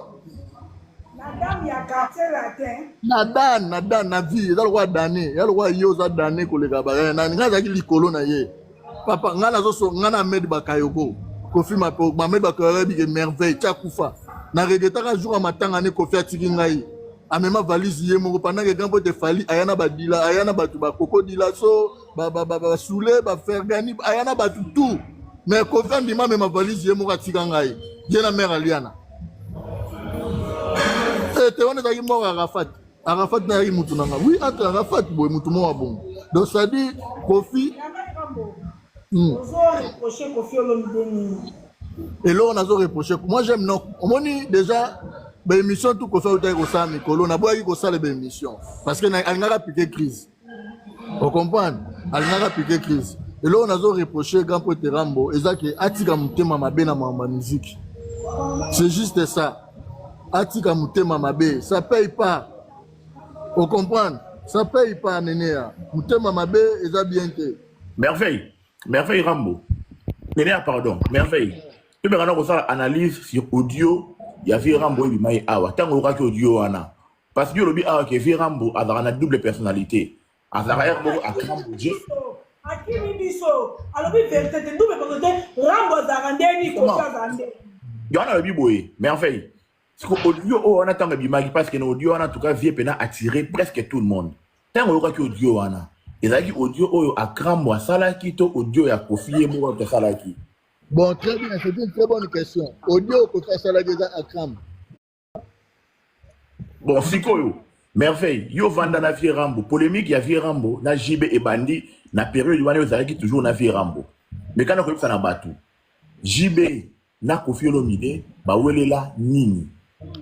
Madame ya quartier latin. Nadan na vie, il y a le roi dané, il y a le roi yoza dané ko le gaba. Na nga zaki likolo na ye. Papa nga na zo nga na med bakayoko. Kofi ma med bakayoko bi merveille tia kufa. Na regretta ka jour matanga ne Kofi atiki ngai. Amema valise ye mo pendant que grand pote fali ayana badila, ayana batu ba kokodila so ba soule ba faire gani ayana batu tout. Mais Kofi ndima me ma valise ye mo atika ngai. Ye na mère Aliana. On est mort Arafat na mutu nanga oui entre Arafat boy mutu mo bon donc ça dit Kofi et là on a reproché moi j'aime non on dit déjà ben émission tout Kofi autant ko ça mikolo na boy ko ça les émission parce que elle n'a pas piqué crise on comprend elle n'a pas piqué crise et là on a reproché grand pote Rambo ezaki atika mutema mabe na mama musique c'est juste ça. Atika mutema mabe, ça paye pas. On comprend? Ça paye pas, Nénéa. Mutema mabe, ça bien que. Merveille Rambo. Nénéa, pardon. Merveille. Tu me rends ça analyse sur audio. Il y a vu Rambo et Bimaï Awa. Tant qu'on aura que audio, Anna. Parce que le Awa qui est vu Rambo a une double personnalité. À Zara Rambo à Rambo Dieu. Akimi biso. Alors, vérité, double personnalité. Rambo Zarandeni, Kofa Zande. Il y en a un biboé. Merveille. Parce qu'audio, on a tant de bimagi parce que l'audio, en tout cas, vient pena attirer presque tout le monde. Tant qu'on aura que audio, on a. Et ça dit audio, à Kram, à Salaki, audio, à Kofi, et moi, à Salaki. Bon, très bien, c'est une très bonne question. Audio, Kofi, Salaki, à Kram. Bon, Sikoyo, merveille. Yo, Vanda, na vie Rambo. Polémique, il y a vie Rambo, na JB et Bandi, na période où on a toujours na vie Rambo. Mais quand on a ça na batu, JB, na Kofi Olomide, ba welela nini.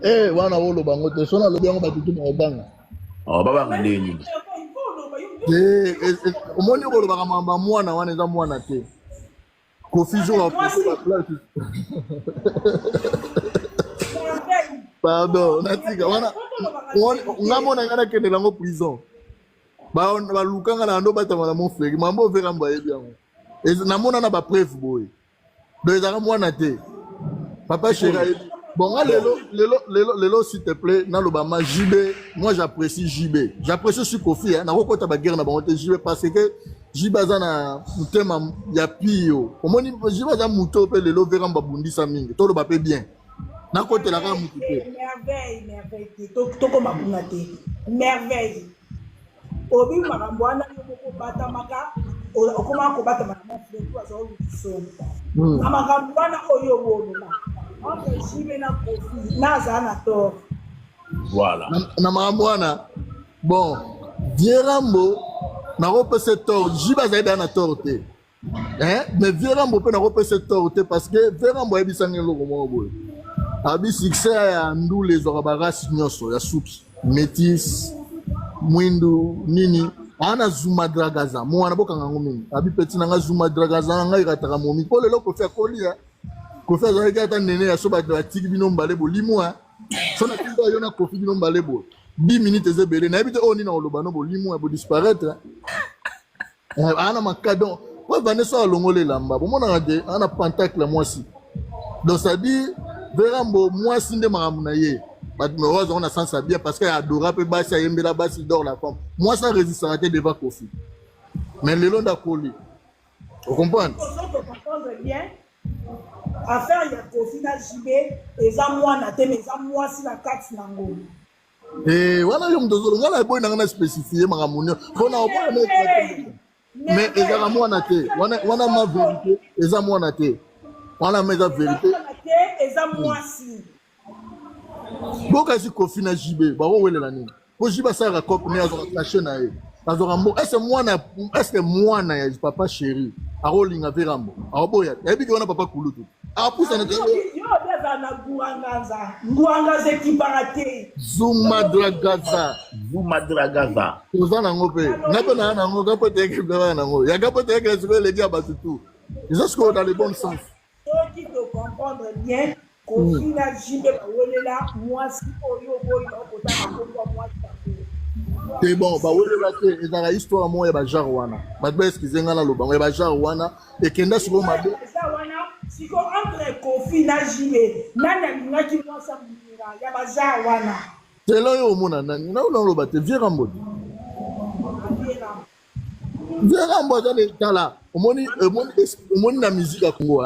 Eh, wana wolo bango te sona lobi yango batutu na obanga. Oh, baba ngande nini. Omoni wolo baka mamba mwana wana eza mwana te. Kofi jo a pris la place. Pardon, natika wana ngamona ngana kende lango prison. Ba lukanga na ndo batama na mon frère, mambo vera mbaye biango. Et namona na ba preuve boy. Do ezaka mwana te. Papa chéri. Bon, lelo, s'il te plaît, dans l'Obama, JB, moi j'apprécie JB. J'apprécie aussi Kofi, hein. N'a pas de guerre, n'a pas de JB parce que JB a un thème, il y a pire. Au moins, JB a un mouton, lelo, verra babundi sa mingi. Tout le bapé bien. N'a pas de la gamme. Merveille. Toko mabunate. Merveille. Obi marambwana, yoko bata maka. Okoma ko bata maka. Frère, ça va vous marambwana oyo wona. Voilà. Na mamwana. Bon, Vieux Rambo n'a pas ce tort. Jiba zaida na torté. Hein? Mais Vieux Rambo peut n'a pas ce tort parce que Vieux Rambo est bisangé le roman boy. Abi succès ya ndule zo ba race nyoso ya suki métis mwindu nini ana zuma dragaza mwana boka ngomini abi petit nanga zuma dragaza nga irataka momi ko lelo ko fa kolia ko fa za ga tan nene ya so ba tiki bino mbale bo limwa so na tinda yo na kofi bino mbale bo 10 minutes ezebele na ebite oni na oloba no bo limwa bo disparaître ana makadon ko Vanessa alongole lamba bo mona ngade ana pentacle mwasi donc ça dit Verambo mwasi nde makamuna ye but me rose on a sens bien parce que adora pe basi yembela basi dort la femme moi ça résistera devant Kofi mais le long d'Akoli vous comprenez bien affaire ya Kofi na Jibé eza mwana te mais eza mwasi na kati nango wana yo mdozolo ngala boy na spécifier makamuna kona obona mais eza mwana te wana ma vérité eza mwana te wana meza vérité eza mwasi boka si Kofi na Jibé ba welela nini ko Jibé ça ra cop ne azo caché na ye azo mbo est-ce que mwana ya papa chéri arolinga verambo aboya ebi ki wana papa kulutu apusa na yo deza na guangaza ekiparate zuma dragaza ozana ngope nape na ngo gapo teke bana ngo ya gapo teke ziko legi abatutu ils sont dans le bon sens qui te comprendre bien Kofi na Jibé ba welela mwasi oyo boy na kota na ko mwasi c'est bon ba welela te ezala histoire mo ya ba jar wana ba ba excusez ngala lo bango ya ba jar wana e kenda siko mabe wana siko entre Kofi na Jibé nana ngaki mwasa mira ya ba jar wana telo yo mona nani na lo ba te Verambo dans tala omoni na musique ya Congo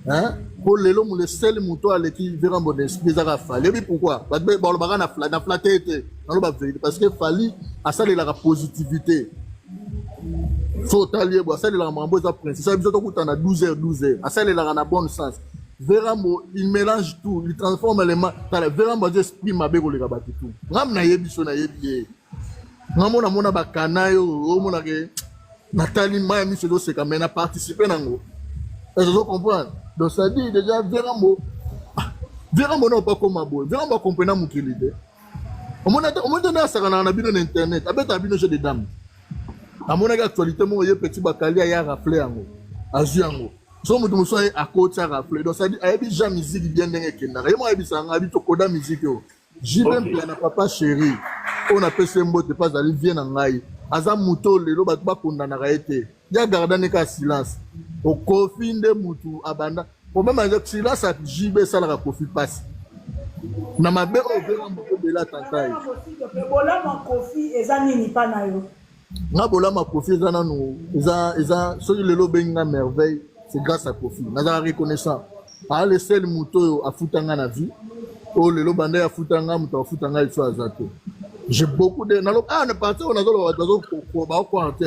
hein pour lelo mo le seul muto aleki Verambo d'esprit za fali et pourquoi ba lo ba na flatter te na lo ba vérité parce que fali a ça la positivité faut talier bo ça la mambo za princesse ça biso to kutana 12h a ça la na bon sens Verambo il mélange tout il transforme les mains tala Verambo d'esprit mabe ko le ka batu tout ngam na yebi so na yebi ngamona mona bakana yo o mona ke Nathalie Maya mi se do se quand même a participé nango et je comprends donc ça dit déjà Verambo non pas comme abo Verambo comprendre mon kilide on m'a na sakana na bino na internet abeta bino chez des dames amona ga actualité mo ye petit bakali ya rappeler yango azu yango so mutu muso a côté a rappeler donc ça dit ayebi ja musique bien ndenge kenda ye mo ayebi sanga abi to koda musique yo jibem plan na papa chéri on appelle ce mot de pas aller vient na ngai aza muto lelo ba bakunda ka ete ya gardane ka silence o Kofi nde mutu abanda pour même avec silence à Jibé ça la Kofi passe na mabe o Verambo ko bela tantai bola ma Kofi eza nini pa na yo na bola ma Kofi eza nanu eza so lelo benga merveille c'est grâce à Kofi na za reconnaissant a le seul muto afutanga na vie o lelo banda ya futanga muto afutanga il faut azato j'ai beaucoup de nalo na partir on a ba ko ante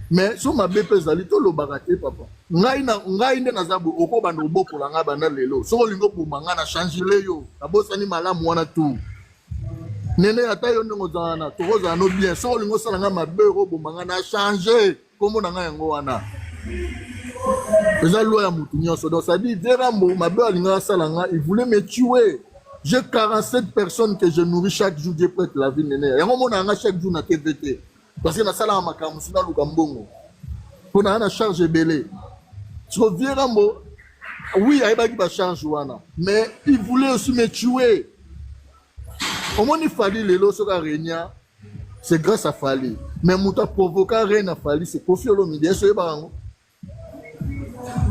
mais sur ma BP zali to lo bagate papa ngai nde nazabu oko banda obokola nga banda lelo so lingo bumanga na changer yo na bosani malamu wana tout nene ata yo ndongo zana to koza no bien so lingo sala nga mabe ro bumanga na changer kombo na nga yango wana eza loi ya mutu nyonso donc ça dit Verambo mabe alinga sala nga il voulait me tuer. J'ai 47 personnes que je nourris chaque jour, Dieu prête la vie. Et on chaque jour na TVT. Parce que na sala makamu sina lugambongo. Pour na charge belé. So Verambo, oui, il a charge wana, mais il voulait aussi me tuer. Au moins il fallait les lots sur la réunion. C'est grâce à Fali. Mais mouta provoquer rien à Fali, c'est Kofi Olomide. Est-ce que barango?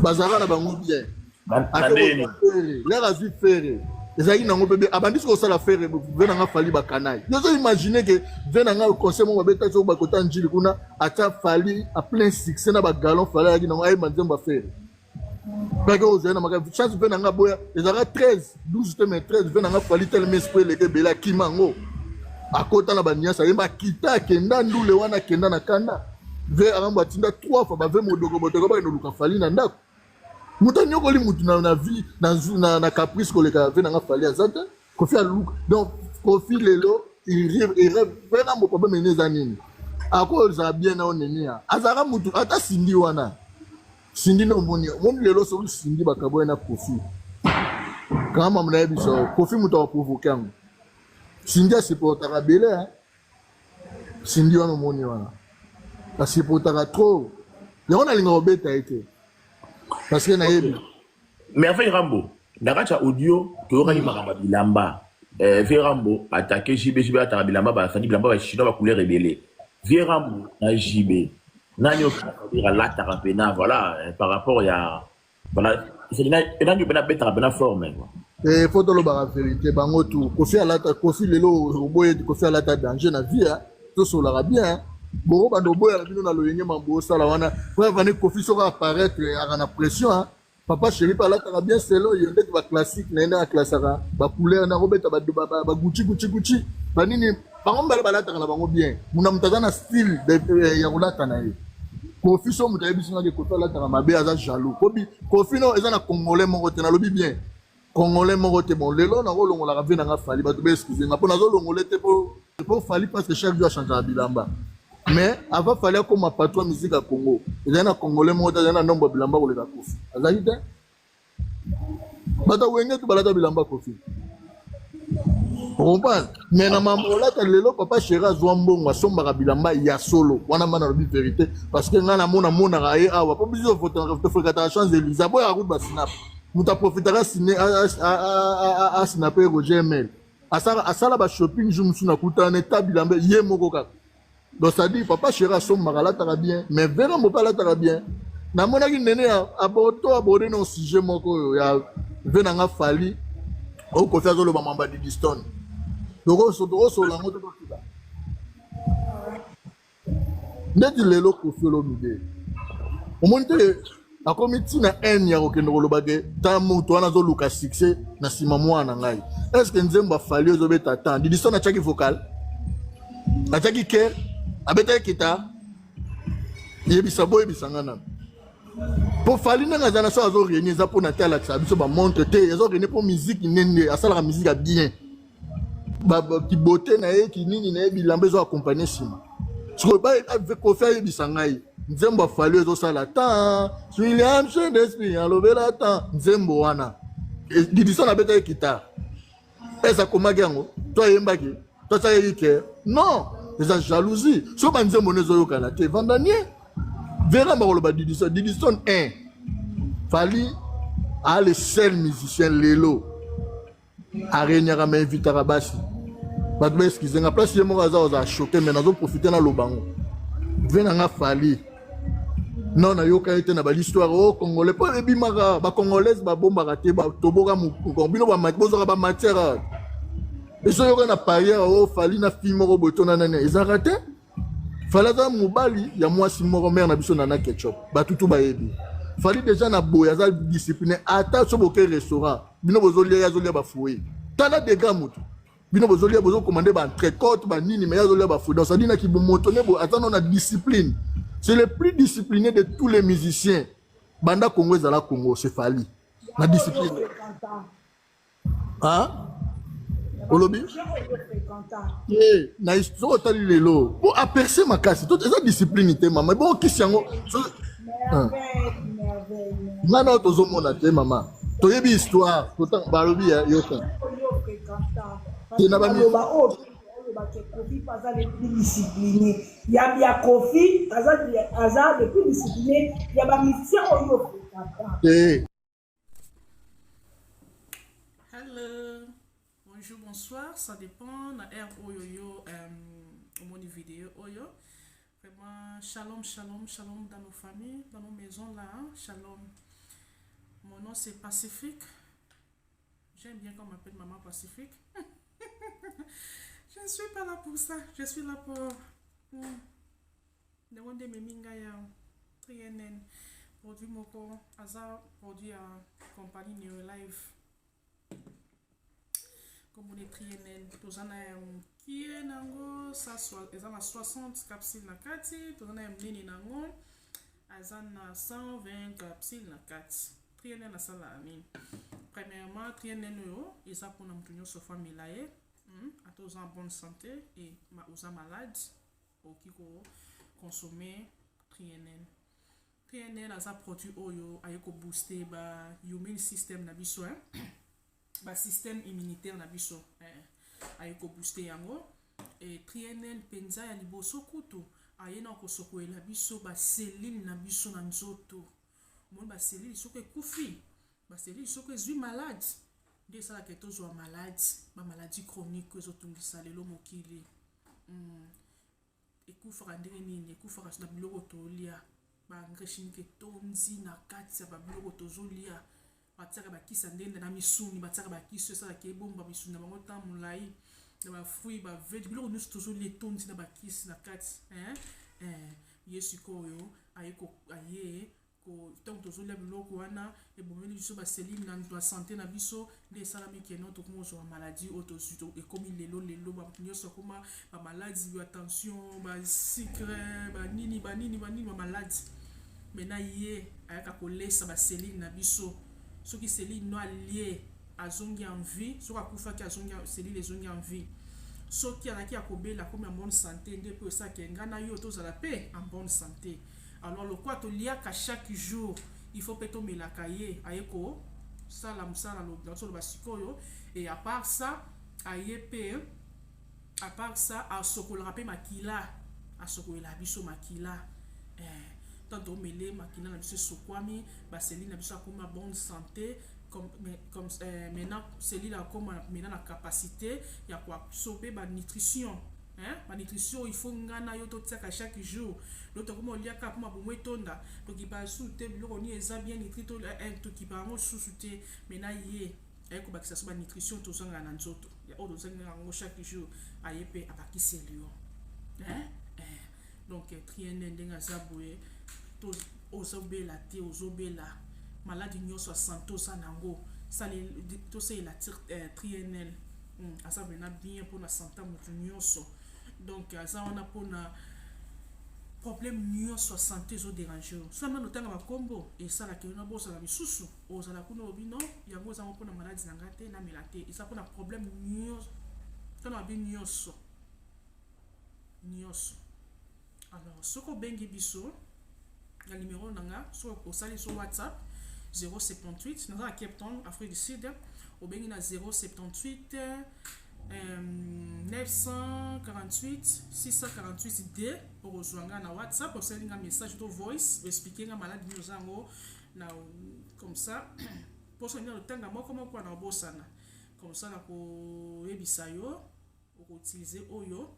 Bazara na bango bien. L'air a vu faire. Ezali nango bébé abandi ko sala faire venanga Fali bakanai. Yo imaginer que venanga conseil mo babeta so bakota njili kuna ata Fali a plein succès na ba galon Fali aki nango ay manzemba faire. Parce que ozena maka chance venanga boya ezara 13 12 mais 13 venanga Fali tellement esprit le ke bela kimango. Akota na banyasa yemba kita kenda ndule wana kenda na kanda. Ve aramba tinda 3 fois ba ve modoko ba no luka Fali na ndako. Muta nyoko li mutu na vie na caprice ko le ka ve na Fali azata Kofi aluka donc Kofi lelo il rêve vraiment problème les années ako za bien na onenia azara mutu ata sindi wana sindi no moni lelo so sindi bakabo na Kofi Quand maman na biso, Kofi muto a provoqué ngo. Cindy supportera belé hein. Cindy wana moni wana. La supportera trop. Ya on a linga obeta été. Parce que na yebi. Mais enfin Rambo, nakacha audio to yoka ni makamba bilamba. Vie Rambo attaqué JB attaqué bilamba ba sandi bilamba ba chinois ba couleur rebelle. Vie Rambo na JB. Nanyo ka la tarapena voilà par rapport ya voilà c'est na nyo bena beta bena forme quoi. Et faut le la vérité bango tout Kofi alata Kofi lelo roboye Kofi alata danger na vie hein. Tout sur la bien. Bon ba no boya bino na loyenge mambo sala wana. Pour venir Kofi sera apparaître à la pression hein. Papa chéri par là t'as bien c'est là il y a des classiques na classara ba couleur na robeta ba gucci ba nini bango mbala balata na bango bien muna mutazana style de ya rolata na ye Kofi so mutaye bisinga ke Kofi alata na mabe aza jaloux Kofi no eza na congolais moko te na lobi bien congolais moko te bon lelo na kolongola ka vena nga fali ba to be excuser nga pona zo longolé te pour fali parce que chaque jour change la bilamba. Mais avant fallait comme ma patron musique à Congo. Il y a un Congolais moi il y a un nombre bilamba pour les Kofi. Azalite. Bata wenge tu balata bilamba Kofi. Comprends? Mais na mamola ta lelo papa chéra zwambongo somba bilamba ya solo. Wana mana robi vérité parce que ngana mona raé awa pas besoin de photo à Champs-Élysées. Boya route ba snap. Muta profitera ciné à snapper Roger Mel. Asala ba shopping jumsu na kutana ta bilamba ye moko kaka. Donc ça dit papa chéra son marala tara bien mais vraiment mon papa tara bien na mona ki nene aborder non sujet moko ya venanga fali au Kofi azolo ba mamba di Diston donc on so la moto ko tuba ndeti lelo Kofi lo mide o monte a comité na en ya okendo ko lobage ta moto wana zo luka succès na sima mwana ngai est-ce que nzemba fali ozo beta tant di Diston a chaki vocal a chaki ker abeta kita yebisa boy bisangana pour fali na ngazana so azo réunir za pour na tela ça biso ba montre te azo réunir pour musique nende asala la musique bien ba ki beauté na ye ki nini na bilamba zo accompagner sima so ba avec ko faire bisangai nzembo fali zo sala ta William Shakespeare alobela ta nzembo wana didison abeta kita esa komaki yango to yembaki to sa yike non les jalousie so banze monezo yokana te vandanier vera makolo ba Didison 1 fali a le seul musicien lelo arenyaka ma invitera basi ba to excuse nga place yemo za choquer mais nazo profiter na lobango vena nga fali non na yoka ete na ba l'histoire au congolais pas bimaka ba congolaise ba bombaka te ba toboka mu bino ba matbozo ba matière. Et so yoka na parière au fali na film moko botona nane ezarate fala za mobali ya mwasi moko mère na biso na ketchup batutu bayebi fali déjà na boya za discipliné ata so boke restaurant bino bozolia yazolia ba fouet tala de gamutu bino bozolia bozo commander ba entrecôte ba nini mais yazolia ba fouet donc ça dit na ki bomotone bo atano na discipline c'est le plus discipliné de tous les musiciens banda Congo ezala Congo c'est fali na discipline hein Olobi na histoire tali lelo pour apercer ma casse toute esa discipline te maman bon kisi yango nana tozo mona te maman toyebi histoire pourtant balobi ya yoka te na ba mi Kofi paza le plus discipliné ya bia Kofi aza le plus discipliné ya ba mission oyo fréquenta. Hello. Bonjour, bonsoir, ça dépend de l'air oyo au moni vidéo oyo. Vraiment shalom dans nos familles, dans nos maisons là, hein? Shalom. Mon nom c'est Pacifique. J'aime bien qu'on m'appelle maman Pacifique. Je ne suis pas là pour ça, je suis là pour demander mes mingaya trienen produit moko azar produit à compagnie Neolife. Comme on écrit tous en qui est nango ça soit ils ont 60 capsules na kati tous en nini nango azana 120 capsules na kati trienen na sala ami premièrement trienen yo ils a pour namtunyo so famille laé à tous en bonne santé et ma usa malade au qui consommer trienen as a produit oyo ayeko booster ba immune system na biso hein ba système immunitaire na biso aye ko booster yango et trienel penza ya liboso kutu aye na ko sokoela biso ba cellule na biso na nzoto mon ba cellule soko ekufi ba cellule soko ezwi malade nde esalaka tozwa malade ba maladie chronique ezotungisa lelo mokili ekufaka ndenge nini ekufaka na biloko tolia ba engrais chimique etonzi na kati ya babiloko tozolia batiaka bakisa ndenge na misuni batiaka bakisi esalaka ebomba misuni na bango ntan molai na bafruit bavege biloko nyonso tozolia etonzi na bakisi na kati ye sikoyo aye ntango tozolia biloko wana ebomeli biso baselile na sante na biso nde esalami keno tokoma ozwa maladi oyo tozwi ekomi lelo nyonso akoma bamaladi ya tension basikre banini bamaladi mena ye ayaka kolesa baselile na biso soki selile no alie azongi en vie soki akufaki selile ezongi en vie soki alaki akobela akomi en bonne santé nde mpe esalaka nga na yo tozala mpe en bonne santé. Alors le quoi toliaka chaque jour il faut peut tomelaka ye ayeko sala musala lo basikoyo et à part ça ayepe à part ça asokolaka pe makila asokolela biso makila tant mele makila na biso sokwami baseli na biso akoma bonne santé comme maintenant cellule akoma maintenant la capacité ya kwa sobe ba nutrition ma nutrition il faut ngana yo to tsaka chaque jour l'autre comme on liaka pour ma bomwe tonda to ki ba souté biloko ni eza bien nutri to to ki ba ngo souté mena ye ayeko bakisa so ba nutrition to zanga na nzoto ya o zanga ngo chaque jour ayepe abakisi lio donc trienne ndenga zaboye to ozobela te ozobela maladie nyonso santo sanango ça to c'est la triennel asa bena bien pour la santé mutu nyonso donc ça on a pour na problème nyonso santé zo déranger so na notanga makombo et ça la kena bosa la misusu ozala kuna obino yango za pour na maladie na ngate na melate ça pour na problème nyonso tana bi nyonso alors soko bengi biso na numéro nanga so osali sur WhatsApp 078 dans la Cape Town Afrique du Sud au bengi na 078 948 648 D orozwanga na WhatsApp osali nga message to voice expliquer nga malade nyozango na comme ça pour ça le tanga moko na obosana comme ça na ko yebisa yo ko utiliser oyo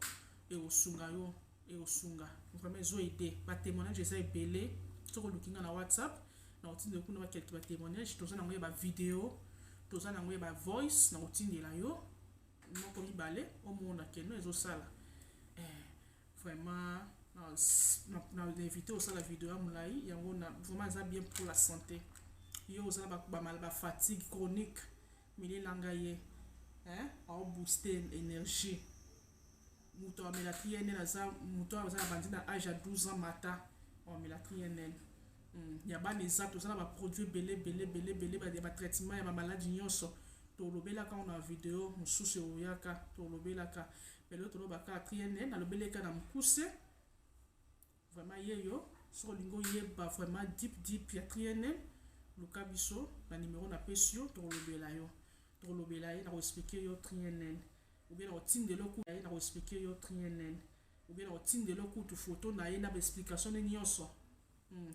et osunga yo et osunga vraiment zo aider ba témoignage eza ebele to lukinga na WhatsApp na otinde kuna ba quelques ba témoignage to zana ngoye ba vidéo to zana ngoye ba voice na otinde la yo moko mibale omona keno ezosala vraiment na invité au sala vidéo amulai yango na vraiment ça bien pour la santé yo osala ba mal ba fatigue chronique mililanga ye au booster énergie muto amela trienne na za muto azala bandi na âge à 12 ans mata amela trienne ya ba les autres ça ba produit belé ba traitement ya ba maladie nyonso to lobelaka na vidéo mususu oyaka to lobelaka pelo to lobaka trienne na lobeleka na mukuse vraiment yeyo so lingo yeba vraiment deep ya trienne luka biso na numéro na pesio to lobela yo na expliquer yo trienne ou bien otinde loku na expliquer yo trienne ou bien otinde loku tu photo na ye na explication ni nyonso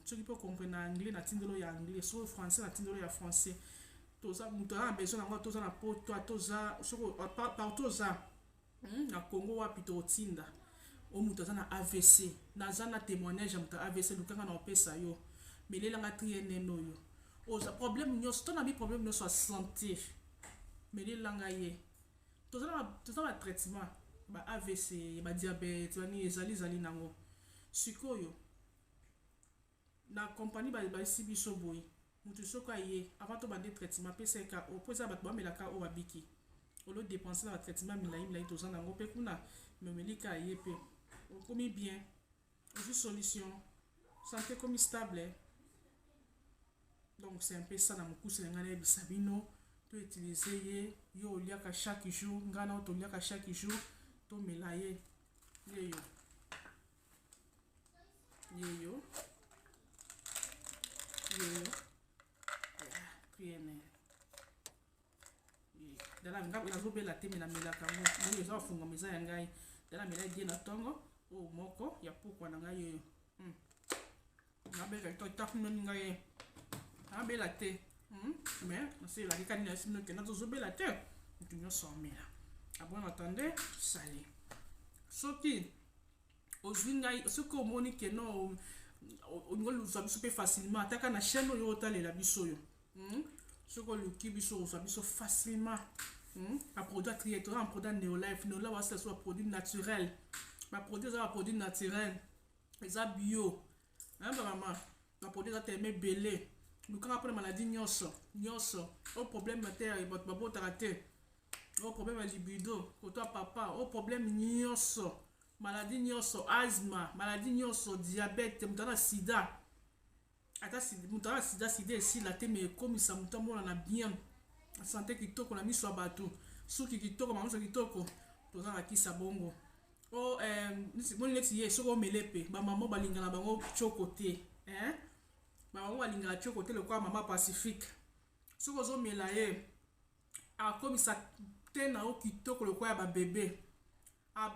ceux qui peut comprendre anglais na tindelo ya anglais so français na tindelo ya français toza muto a besoin na toza na poto toza soko partout za na Congo wapi to tinda o muto za na AVC na za na témoignage muto AVC lukanga na opesa yo melela nga trienne no yo oza problème nyonso to na bi problème nyonso santé melela nga ye toza na traitement ba AVC ba diabète bani ezali nango sikoyo na compagnie ba sibiso boy mutu soka ye avant to bande traitement PCK au posa bat ba melaka o babiki au lieu dépenser na traitement milai to zana ngo pe kuna memelika ye pe komi bien juste solution santé comme stable donc c'est un peu ça na mukuse ngana bisabino to utiliser ye yo liaka chaque jour ngana to liaka chaque jour to melaye yeyo trienne dala nazobela te me namelaka yango moi eza bafungama eza ya ngai dala mela die na ntongo oyo moko ya pokwa na ngai oyo nabelaka itakunoni ngai nabela te mais naselelaki kani na simino ke nazozobela te mutu nyonso amela abon attende sali soki ozwi ngai soki omoni ke no olingi oluzwa biso mpe facilement ataka na chaîne oyo otalela biso oyo soki oluki biso ozwa biso facilement baproduit atrier toza baproduit neolife neolife wasila so baproduit naturel baproduit eza baproduit naturel eza bio bamama baproduit eza teme ebele lukanga mpona maladi nyonso o problème te bato babotaka te o problème ya libido koto ya papa o problème nyonso maladi nyonso asthme maladi nyonso diabete moto ana sida ata moto ana sida esila te me ekomisa moto amonana bien sante kitoko na miso ya bato suki kitoko mamiso kitoko toza na kisa bongo o moni neti ye soki omele mpe bamama balingana bango tioko te bamama balingana tioko te lokola mama pacifique soki ozomela ye akomisa te na yo kitoko lokola ya babebe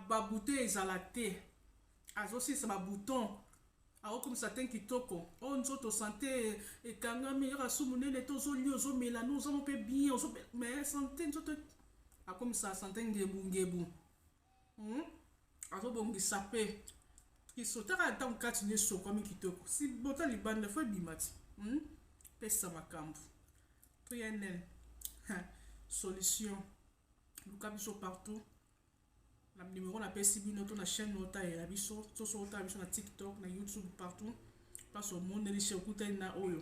babouton ezala te azosilisa babouton akokomisa te kitoko oyo nzoto sante ekangami yaka su monene te ozolia ozomela no ozamo mpe bien mais sante nzoto akomisa sante ngebu azobongisa mpe kisotaka ntango kati na esokwami kitoko si bota libanda fo ebima ti pesa makambo pnl solution luka biso partout na numéro napesi bino to na chaîne otalela biso soso otala biso na tiktok na youtube partout place omoneli she okutani na oyo